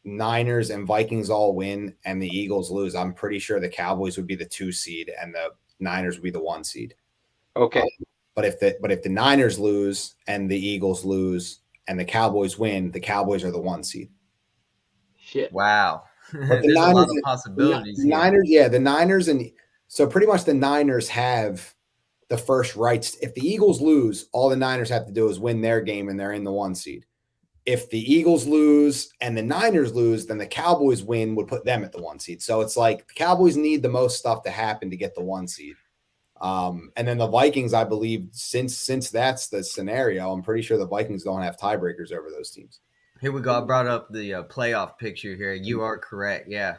Niners, and Vikings all win, and the Eagles lose, I'm pretty sure the Cowboys would be the 2 seed, and the Niners would be the 1 seed. Okay. But if the Niners lose and the Eagles lose and the Cowboys win, the Cowboys are the 1 seed. Shit. Wow. There's a lot of possibilities. The Niners, and so pretty much the Niners have the first rights. If the Eagles lose, all the Niners have to do is win their game and they're in the 1 seed. If the Eagles lose and the Niners lose, then the Cowboys win would put them at the 1 seed. So it's like the Cowboys need the most stuff to happen to get the 1 seed. And then the Vikings, I believe, since that's the scenario, I'm pretty sure the Vikings don't have tiebreakers over those teams. Here we go. I brought up the playoff picture here. You are correct. Yeah.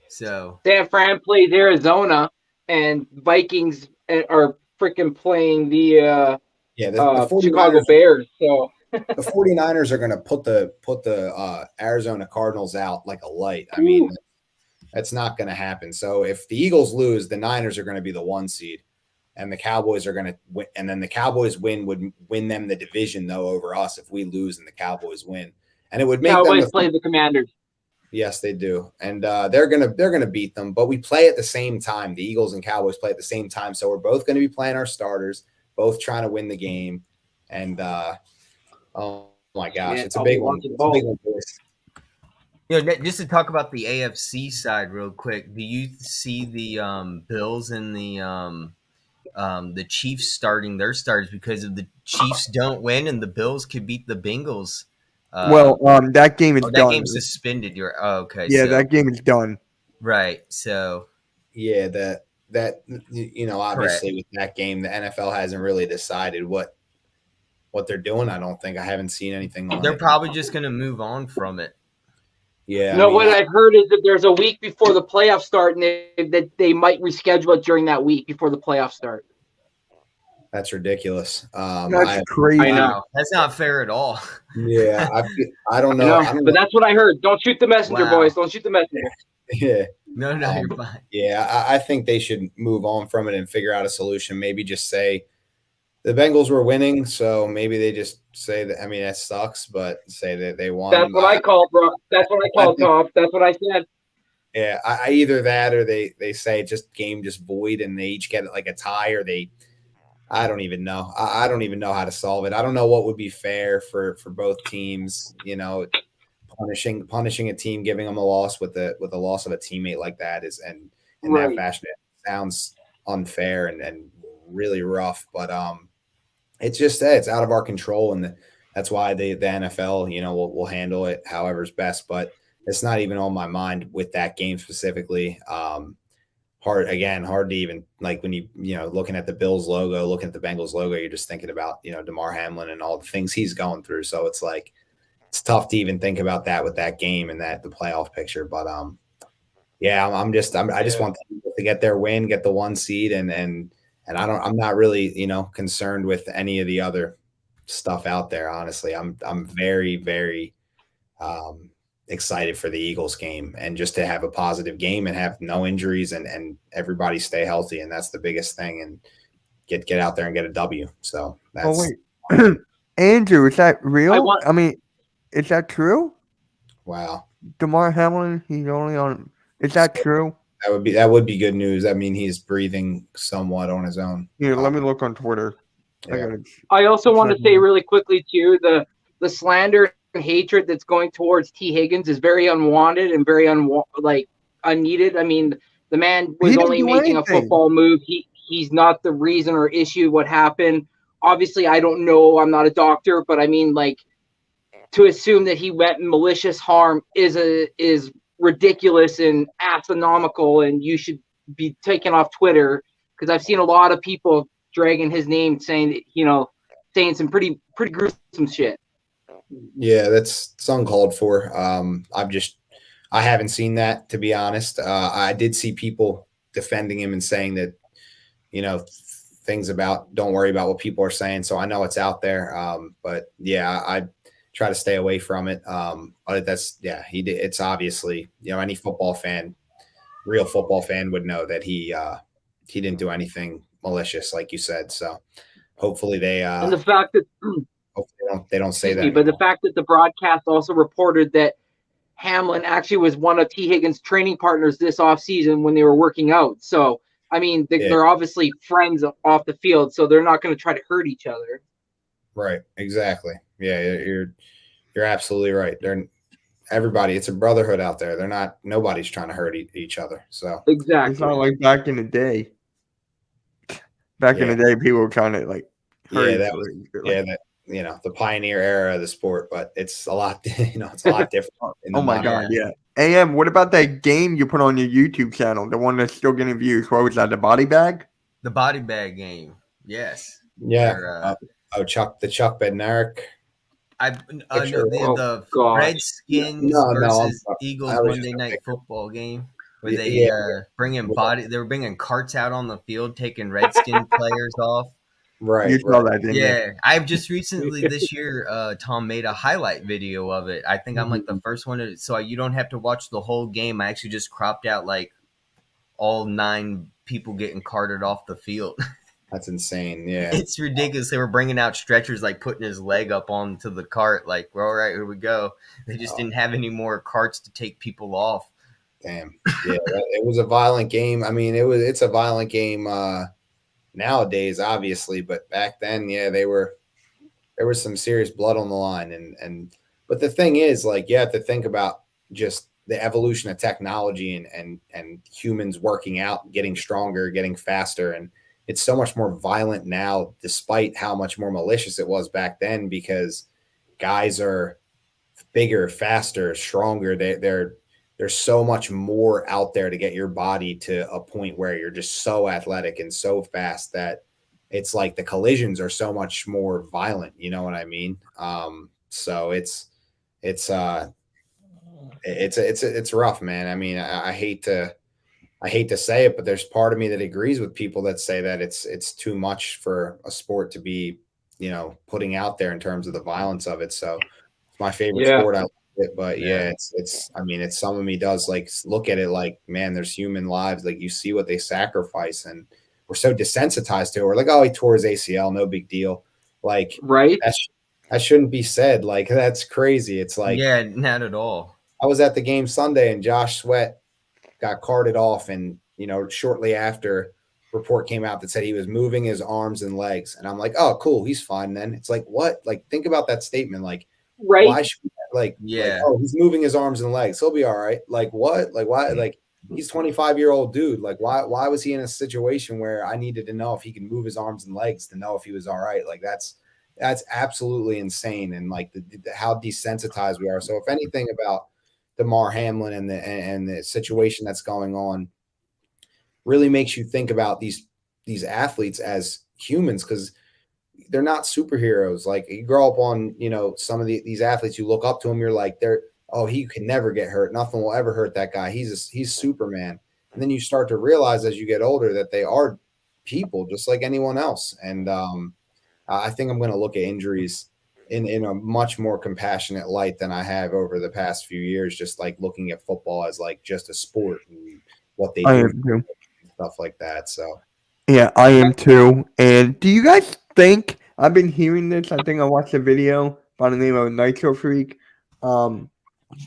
So San Fran plays Arizona, and Vikings are freaking playing the Chicago Bears. So the 49ers are going to put the Arizona Cardinals out like a light. I mean, that's not going to happen. So if the Eagles lose, the Niners are going to be the 1 seed, and the Cowboys are going to win. And then the Cowboys would win them the division though over us if we lose and the Cowboys win. And it would make Cowboys play the Commanders. Yes, they do, and they're gonna beat them. But we play at the same time. The Eagles and Cowboys play at the same time, so we're both going to be playing our starters, both trying to win the game. And oh my gosh, it's a big one. It's a big one, boys. Just to talk about the AFC side real quick, do you see the Bills and the Chiefs starting their starters because if the Chiefs don't win and the Bills could beat the Bengals? That game is done. That game's suspended. Okay. Yeah, that game is done. Right. So. Yeah, that obviously with that game, the NFL hasn't really decided what what they're doing. I haven't seen anything on They're it. probably just gonna move on from it. Yeah. No, what I've heard is that there's a week before the playoffs start, and that they might reschedule it during that week before the playoffs start. That's ridiculous. That's crazy. I know. Wow, that's not fair at all. Yeah, I don't know. No, I don't but know. that's what I heard. Don't shoot the messenger, Wow. boys. Don't shoot the messenger. Yeah. No, you're fine. Yeah, I think they should move on from it and figure out a solution. Maybe just say the Bengals were winning, so maybe they just say that. I mean, that sucks, but say that they won. That's what I called, bro. That's what I called, Tom. That's what I said. Yeah, I either that or they say just game just void and they each get like a tie, or I don't even know. I don't even know how to solve it. I don't know what would be fair for both teams. You know, punishing a team, giving them a loss with the loss of a teammate like that is in Right. that fashion. It sounds unfair and really rough, but it's just it's out of our control, and that's why the NFL, you know, will handle it however's best. But it's not even on my mind with that game specifically. Hard to even, like, when you know, looking at the Bills logo, looking at the Bengals logo, you're just thinking about, you know, DeMar Hamlin and all the things he's going through. So it's like, it's tough to even think about that with that game and the playoff picture. But yeah, I just want them to get their win, get the 1 seed, and I'm not really, you know, concerned with any of the other stuff out there. Honestly, I'm very, very excited for the Eagles game, and just to have a positive game and have no injuries and everybody stay healthy. And that's the biggest thing, and get out there and get a W. So that's, Oh wait, Andrew, is that real? I mean, is that true? wow. DeMar Hamlin, he's only on. Is that true? That would be good news. I mean, he's breathing somewhat on his own. Here, let me look on Twitter. Yeah. I also want to say really quickly too, the slander and hatred that's going towards T. Higgins is very unwanted and very unneeded. I mean, the man was only making a football move. He's not the reason or issue what happened. Obviously, I don't know. I'm not a doctor, but I mean, like, to assume that he went malicious harm is ridiculous and astronomical, and you should be taken off Twitter, because I've seen a lot of people dragging his name, saying some pretty gruesome shit. Yeah, it's uncalled for. I haven't seen that, to be honest. I did see people defending him and saying that, you know, things about, don't worry about what people are saying. So I know it's out there. But yeah, I try to stay away from it. But he did. It's obviously, you know, any real football fan would know that he didn't do anything malicious, like you said. So hopefully and the fact that hopefully they don't say that. But the fact that the broadcast also reported that Hamlin actually was one of T. Higgins' training partners this offseason when they were working out. So, I mean, they're obviously friends off the field, so they're not going to try to hurt each other. Right. Exactly. Yeah, you're absolutely right. Everybody, it's a brotherhood out there. Nobody's trying to hurt each other. So exactly. It's not like back in the day. Back in the day, people were trying to like hurt each other. You know, the pioneer era of the sport, but it's a lot, you know, it's a lot different. Oh my God, yeah. AM, what about that game you put on your YouTube channel, the one that's still getting views? What was that, the body bag? The body bag game, yes. Yeah. The Chuck Bednarik. The Redskins versus Eagles Monday Night Football game, where they they were bringing carts out on the field, taking Redskin players off. Right. You saw that, didn't you? Yeah, I've just recently this year, Tom made a highlight video of it. I think I'm like the first one, so you don't have to watch the whole game. I actually just cropped out like all 9 people getting carted off the field. That's insane. Yeah, it's ridiculous. They were bringing out stretchers, like putting his leg up onto the cart, like, well, all right, here we go. They just didn't have any more carts to take people off. Damn. Yeah, it was a violent game. I mean, it's a violent game nowadays, obviously, but back then, yeah, there was some serious blood on the line. But the thing is, like, you have to think about just the evolution of technology and humans working out, getting stronger, getting faster, and it's so much more violent now, despite how much more malicious it was back then, because guys are bigger, faster, stronger. There's so much more out there to get your body to a point where you're just so athletic and so fast that it's like the collisions are so much more violent. You know what I mean? So it's rough, man. I mean, I hate to say it, but there's part of me that agrees with people that say that it's too much for a sport to be, putting out there in terms of the violence of it. So it's my favorite Yeah. sport. I love it, but yeah, I mean, it's some of me does like look at it like, man, there's human lives. Like you see what they sacrifice, and we're so desensitized to it. We're like, oh, he tore his ACL, no big deal. Like Right. that shouldn't be said. Like that's crazy. It's like, Yeah, not at all. I was at the game Sunday and Josh Sweat got carted off, and shortly after, report came out that said he was moving his arms and legs, and I'm like, oh cool, he's fine then. It's like, what? Like, think about that statement. Like, Right. why should oh, he's moving his arms and legs, he'll be all right. Like what? Like why? Like he's 25-year-old dude. Like why was he in a situation where I needed to know if he can move his arms and legs to know if he was all right? Like that's absolutely insane, and like how desensitized we are. So if anything about Damar Hamlin and the situation that's going on really makes you think about these athletes as humans, because they're not superheroes. Like you grow up on, some of these athletes, you look up to them, you're like, he can never get hurt. Nothing will ever hurt that guy. He's Superman. And then you start to realize as you get older that they are people just like anyone else. And I think I'm going to look at injuries in a much more compassionate light than I have over the past few years, just like looking at football as like just a sport and what they do and stuff like that. So yeah, I am too. And do you guys think, I've been hearing this, I think I watched a video by the name of Nitro Freak.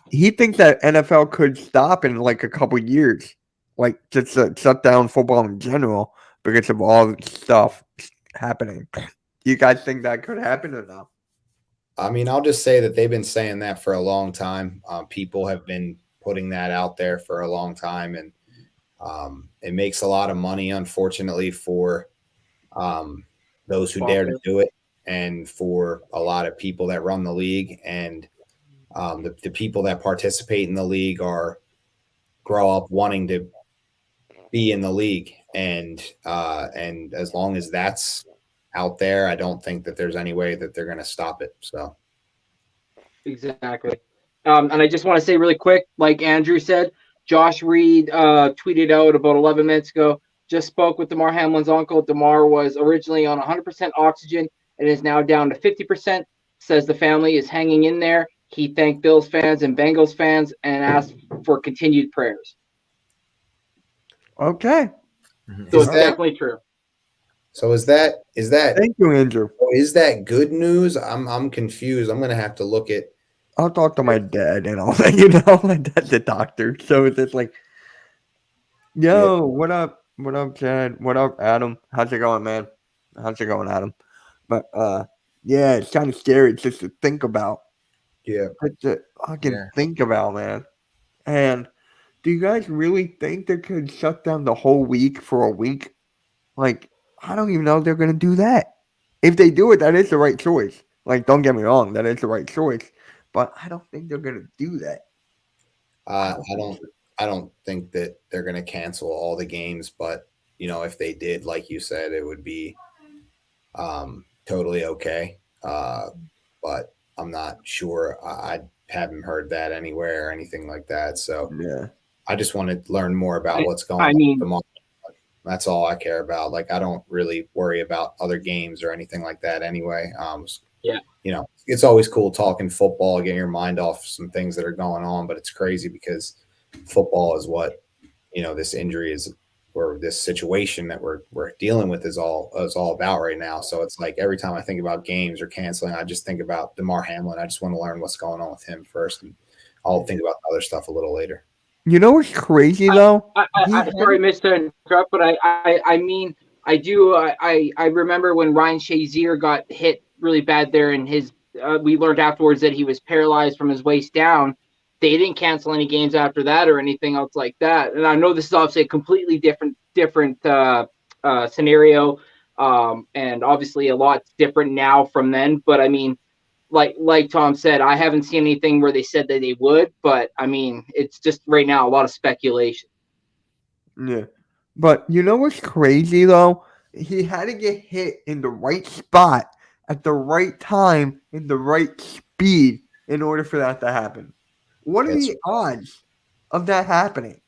He thinks that NFL could stop in like a couple years, like just shut down football in general because of all the stuff happening. Do you guys think that could happen or not? I mean, I'll just say that they've been saying that for a long time. People have been putting that out there for a long time, and it makes a lot of money, unfortunately, for those who dare to do it, and for a lot of people that run the league, and the people that participate in the league grow up wanting to be in the league, and as long as that's out there, I don't think that there's any way that they're going to stop it. So exactly. And I just want to say really quick, like Andrew said, Josh Reed tweeted out about 11 minutes ago, just spoke with Damar Hamlin's uncle. Damar was originally on 100% oxygen and is now down to 50%. Says the family is hanging in there. He thanked Bills fans and Bengals fans and asked for continued prayers. Okay. So it's definitely true. So is that Thank you, Andrew. Is that good news? I'm confused. I'm gonna have to look at. I'll talk to my dad and all that. My dad's a doctor, so it's just like, yo, what up? What up, Chad? What up, Adam? How's it going, man? How's it going, Adam? But yeah, it's kind of scary just to think about. Yeah, Just to fucking think about, man. And do you guys really think they could shut down the whole week for a week? Like, I don't even know if they're going to do that. If they do it, that is the right choice. Like, don't get me wrong, that is the right choice. But I don't think they're going to do that. I don't think that they're going to cancel all the games. But, if they did, like you said, it would be totally okay. But I'm not sure. I haven't heard that anywhere or anything like that. So yeah, I just want to learn more about what's going on. That's all I care about. Like, I don't really worry about other games or anything like that anyway. It's always cool talking football, getting your mind off some things that are going on, but it's crazy because football is what, this injury is, or this situation that we're dealing with is all about right now. So it's like every time I think about games or canceling, I just think about Damar Hamlin. I just want to learn what's going on with him first, and I'll think about other stuff a little later. You know what's crazy though? I'm sorry, Mr. Interrupt, but I mean, I do. I remember when Ryan Shazier got hit really bad there, and we learned afterwards that he was paralyzed from his waist down. They didn't cancel any games after that or anything else like that. And I know this is obviously a completely different scenario, and obviously a lot different now from then. But I mean, like Tom said, I haven't seen anything where they said that they would, but I mean, it's just right now a lot of speculation. Yeah. But you know what's crazy though? He had to get hit in the right spot at the right time in the right speed in order for that to happen. What are That's the odds of that happening?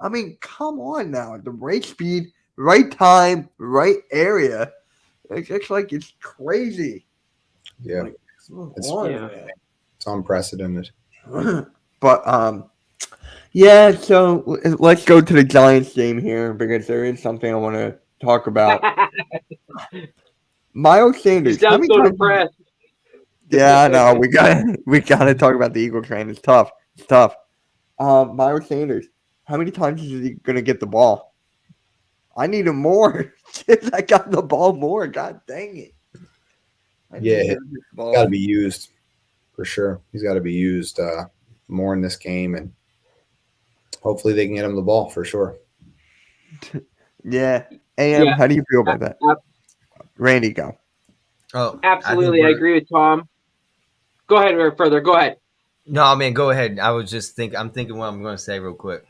I mean, come on now. The right speed, right time, right area. It's like it's crazy. yeah, Like, come It's- on, Yeah. it's unprecedented. man. But yeah. So let's go to the Giants game here because there is something I want to talk about. Miles You Sanders. How sound many so times? depressed. Yeah, I know. We gotta talk about the Eagle train. It's tough. It's tough. Miles Sanders. How many times is he gonna get the ball? I need him more. I got the ball more. God dang it. I Yeah, need he- him to get the ball. Got to be used for sure. He's got to be used more in this game, and hopefully they can get him the ball for sure. Yeah. AM, Yeah. how do you feel about that? Ab- Randy, go. Oh, Absolutely, I we're- agree with Tom. Go ahead, or further. Go ahead. No, man, go ahead. I'm thinking what I'm going to say real quick.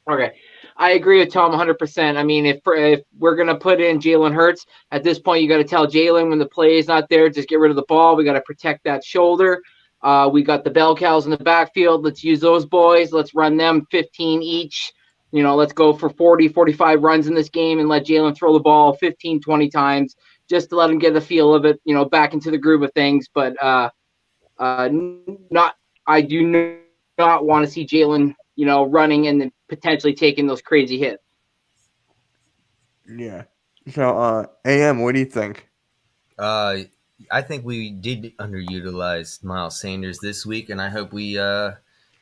Okay, I agree with Tom 100%. I mean, if we're gonna put in Jalen Hurts at this point, you got to tell Jalen when the play is not there, just get rid of the ball. We got to protect that shoulder. We got the bell cows in the backfield. Let's use those boys. Let's run them 15 each. Let's go for 40, 45 runs in this game and let Jalen throw the ball 15, 20 times just to let him get the feel of it, back into the groove of things. But I do not want to see Jalen, running and then potentially taking those crazy hits. Yeah. So, AM, what do you think? I think we did underutilize Miles Sanders this week, and I hope we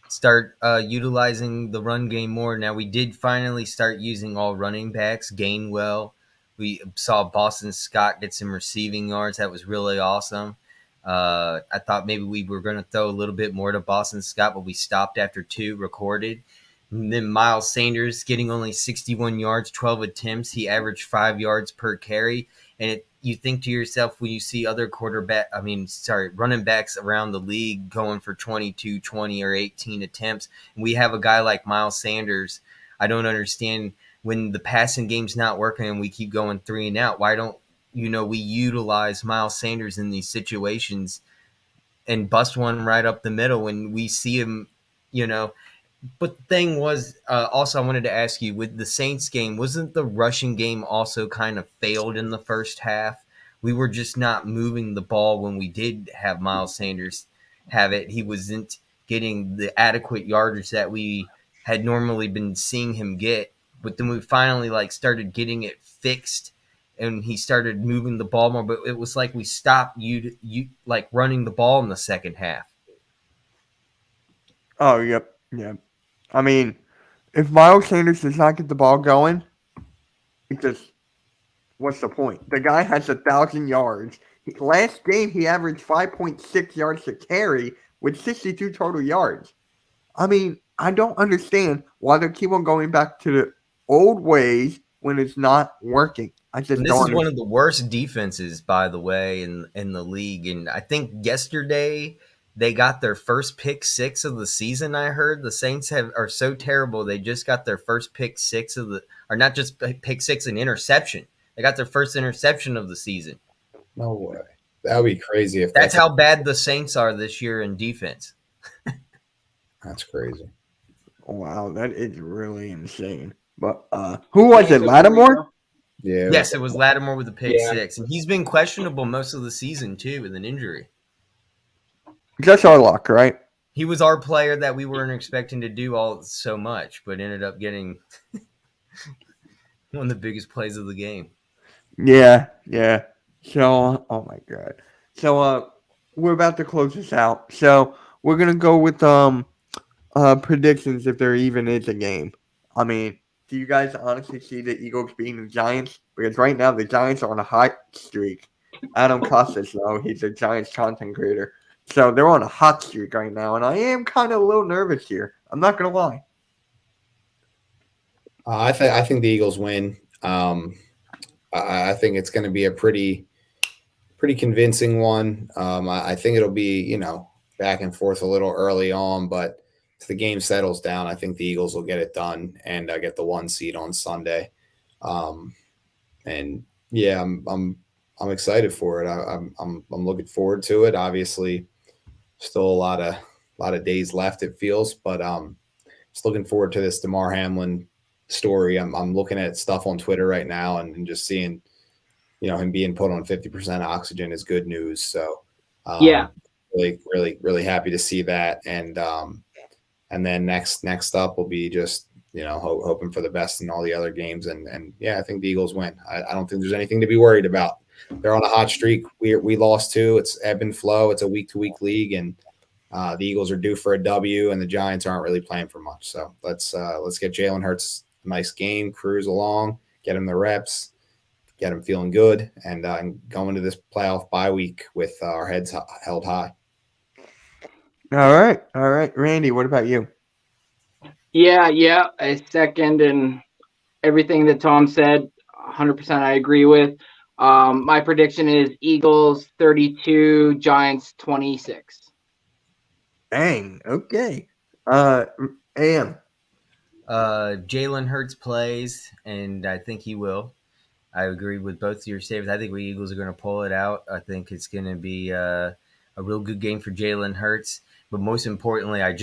start utilizing the run game more. Now, we did finally start using all running backs. Gainwell, we saw Boston Scott get some receiving yards. That was really awesome. I thought maybe we were going to throw a little bit more to Boston Scott, but we stopped after 2 recorded. And then Miles Sanders getting only 61 yards, 12 attempts. He averaged 5 yards per carry. And you think to yourself when you see other running backs around the league going for 22, 20, or 18 attempts. And we have a guy like Miles Sanders. I don't understand when the passing game's not working and we keep going 3 and out. Why don't we utilize Miles Sanders in these situations and bust one right up the middle when we see him, But the thing was, also I wanted to ask you, with the Saints game, wasn't the rushing game also kind of failed in the first half? We were just not moving the ball when we did have Miles Sanders have it. He wasn't getting the adequate yardage that we had normally been seeing him get. But then we finally started getting it fixed, and he started moving the ball more. But it was like we stopped running the ball in the second half. Oh, yep. I mean, if Miles Sanders does not get the ball going, what's the point? The guy has 1,000 yards. Last game, he averaged 5.6 yards to carry with 62 total yards. I mean, I don't understand why they keep on going back to the old ways when it's not working. I just And don't this is one understand. of the worst defenses, by the way, in the league. And I think yesterday they got their first pick 6 of the season. I heard the Saints are so terrible. They just got their first pick 6 or not just pick 6, an interception. They got their first interception of the season. No way. That would be crazy if That's how bad the Saints are this year in defense. That's crazy. Wow, that is really insane. But who was it? Lattimore? Yeah. Yes, it was Lattimore with the pick Yeah. 6. And he's been questionable most of the season, too, with an injury. Just our luck, right? He was our player that we weren't expecting to do all so much, but ended up getting one of the biggest plays of the game. Yeah. So, oh my god. So, we're about to close this out. So, we're gonna go with predictions if there even is a game. I mean, do you guys honestly see the Eagles beating the Giants? Because right now the Giants are on a hot streak. Adam Costas, though, he's a Giants content creator. So they're on a hot streak right now, and I am kind of a little nervous here. I'm not gonna lie. I think the Eagles win. I think it's going to be a pretty convincing one. I think it'll be back and forth a little early on, but if the game settles down, I think the Eagles will get it done and get the 1 seed on Sunday. And yeah, I'm excited for it. I'm looking forward to it. Obviously, still a lot of days left. It feels, but just looking forward to this Damar Hamlin story. I'm looking at stuff on Twitter right now and just seeing, him being put on 50% oxygen is good news. So Yeah. really happy to see that. And then next up will be just, hoping for the best in all the other games. And yeah, I think the Eagles win. I don't think there's anything to be worried about. They're on a hot streak. We lost 2. It's ebb and flow. It's a week-to-week league, and the Eagles are due for a W, and the Giants aren't really playing for much. So let's get Jalen Hurts a nice game, cruise along, get him the reps, get him feeling good, and go into this playoff bye week with our heads held high. All right, Randy. What about you? Yeah, I second and everything that Tom said. 100% I agree with. My prediction is Eagles 32, Giants 26. Dang. Okay. AM. Jalen Hurts plays, and I think he will. I agree with both of your statements. I think we Eagles are going to pull it out. I think it's going to be a real good game for Jalen Hurts. But most importantly, I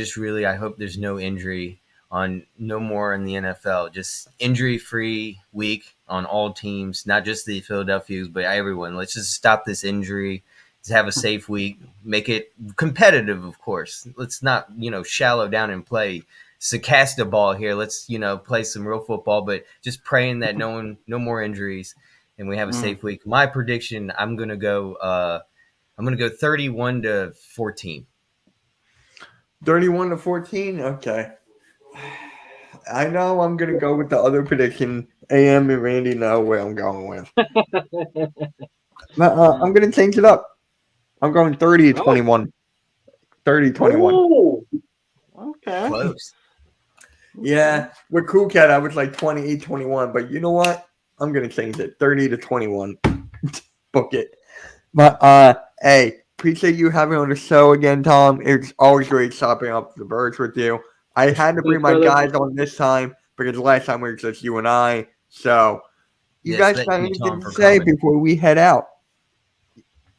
hope there's no injury no more in the NFL. Just injury-free week on all teams, not just the Philadelphia Eagles, but everyone. Let's just stop this injury. Let's have a safe week. Make it competitive, of course. Let's not, shallow down and play Sakasta ball here. Let's, play some real football, but just praying that no more injuries and we have a safe week. My prediction, I'm going to go 31-14. 31-14. Okay. I know I'm gonna go with the other prediction. AM and Randy know where I'm going with. I'm gonna change it up. I'm going 30-21. 30-21. Ooh. Okay. Close. Yeah, with Cool Cat, I was like 28-21, but you know what? I'm gonna change it. 30-21. Book it. But hey, appreciate you having on the show again, Tom. It's always great chopping up the birds with you. I had to bring my guys on this time because last time we were just you and I. So you guys got anything to say before we head out?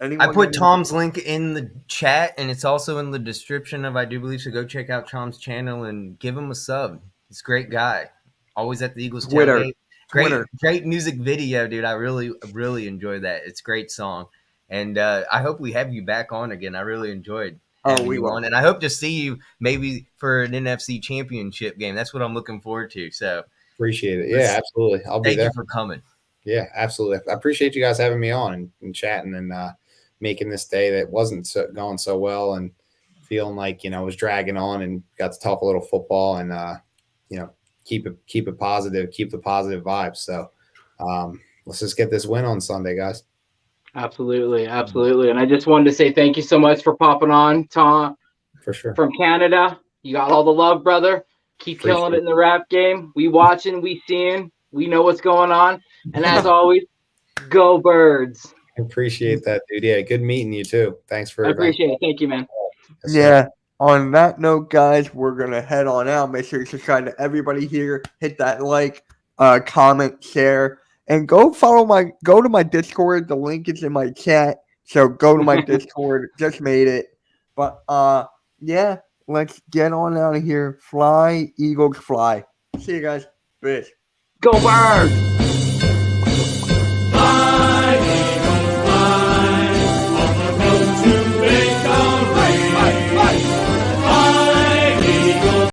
I put Tom's link in the chat, and it's also in the description of I Do Believe, so go check out Tom's channel and give him a sub. He's a great guy. Always at the Eagles tailgate. Great music video, dude. I really enjoy that. It's a great song. And I hope we have you back on again. I really enjoyed we will. And I hope to see you maybe for an NFC championship game. That's what I'm looking forward to. So appreciate it. Yeah, absolutely. I'll be there. Thank you for coming. Yeah, absolutely. I appreciate you guys having me on and chatting and making this day that wasn't going so well and feeling like, it was dragging on, and got to talk a little football and, keep it positive, keep the positive vibes. So let's just get this win on Sunday, guys. Absolutely. And I just wanted to say thank you so much for popping on, Tom. For sure. From Canada. You got all the love, brother. Keep killing it in the rap game. We watching, we seeing, we know what's going on. And as always, go Birds. Appreciate that, dude. Yeah, good meeting you too. Thanks for I appreciate it. Thank you, man. Yeah. On that note, guys, we're gonna head on out. Make sure you subscribe to everybody here. Hit that like, comment, share. And go to my Discord. The link is in my chat. So go to my Discord. Just made it. But yeah, let's get on out of here. Fly, Eagles, fly. See you guys. Peace. Go Birds!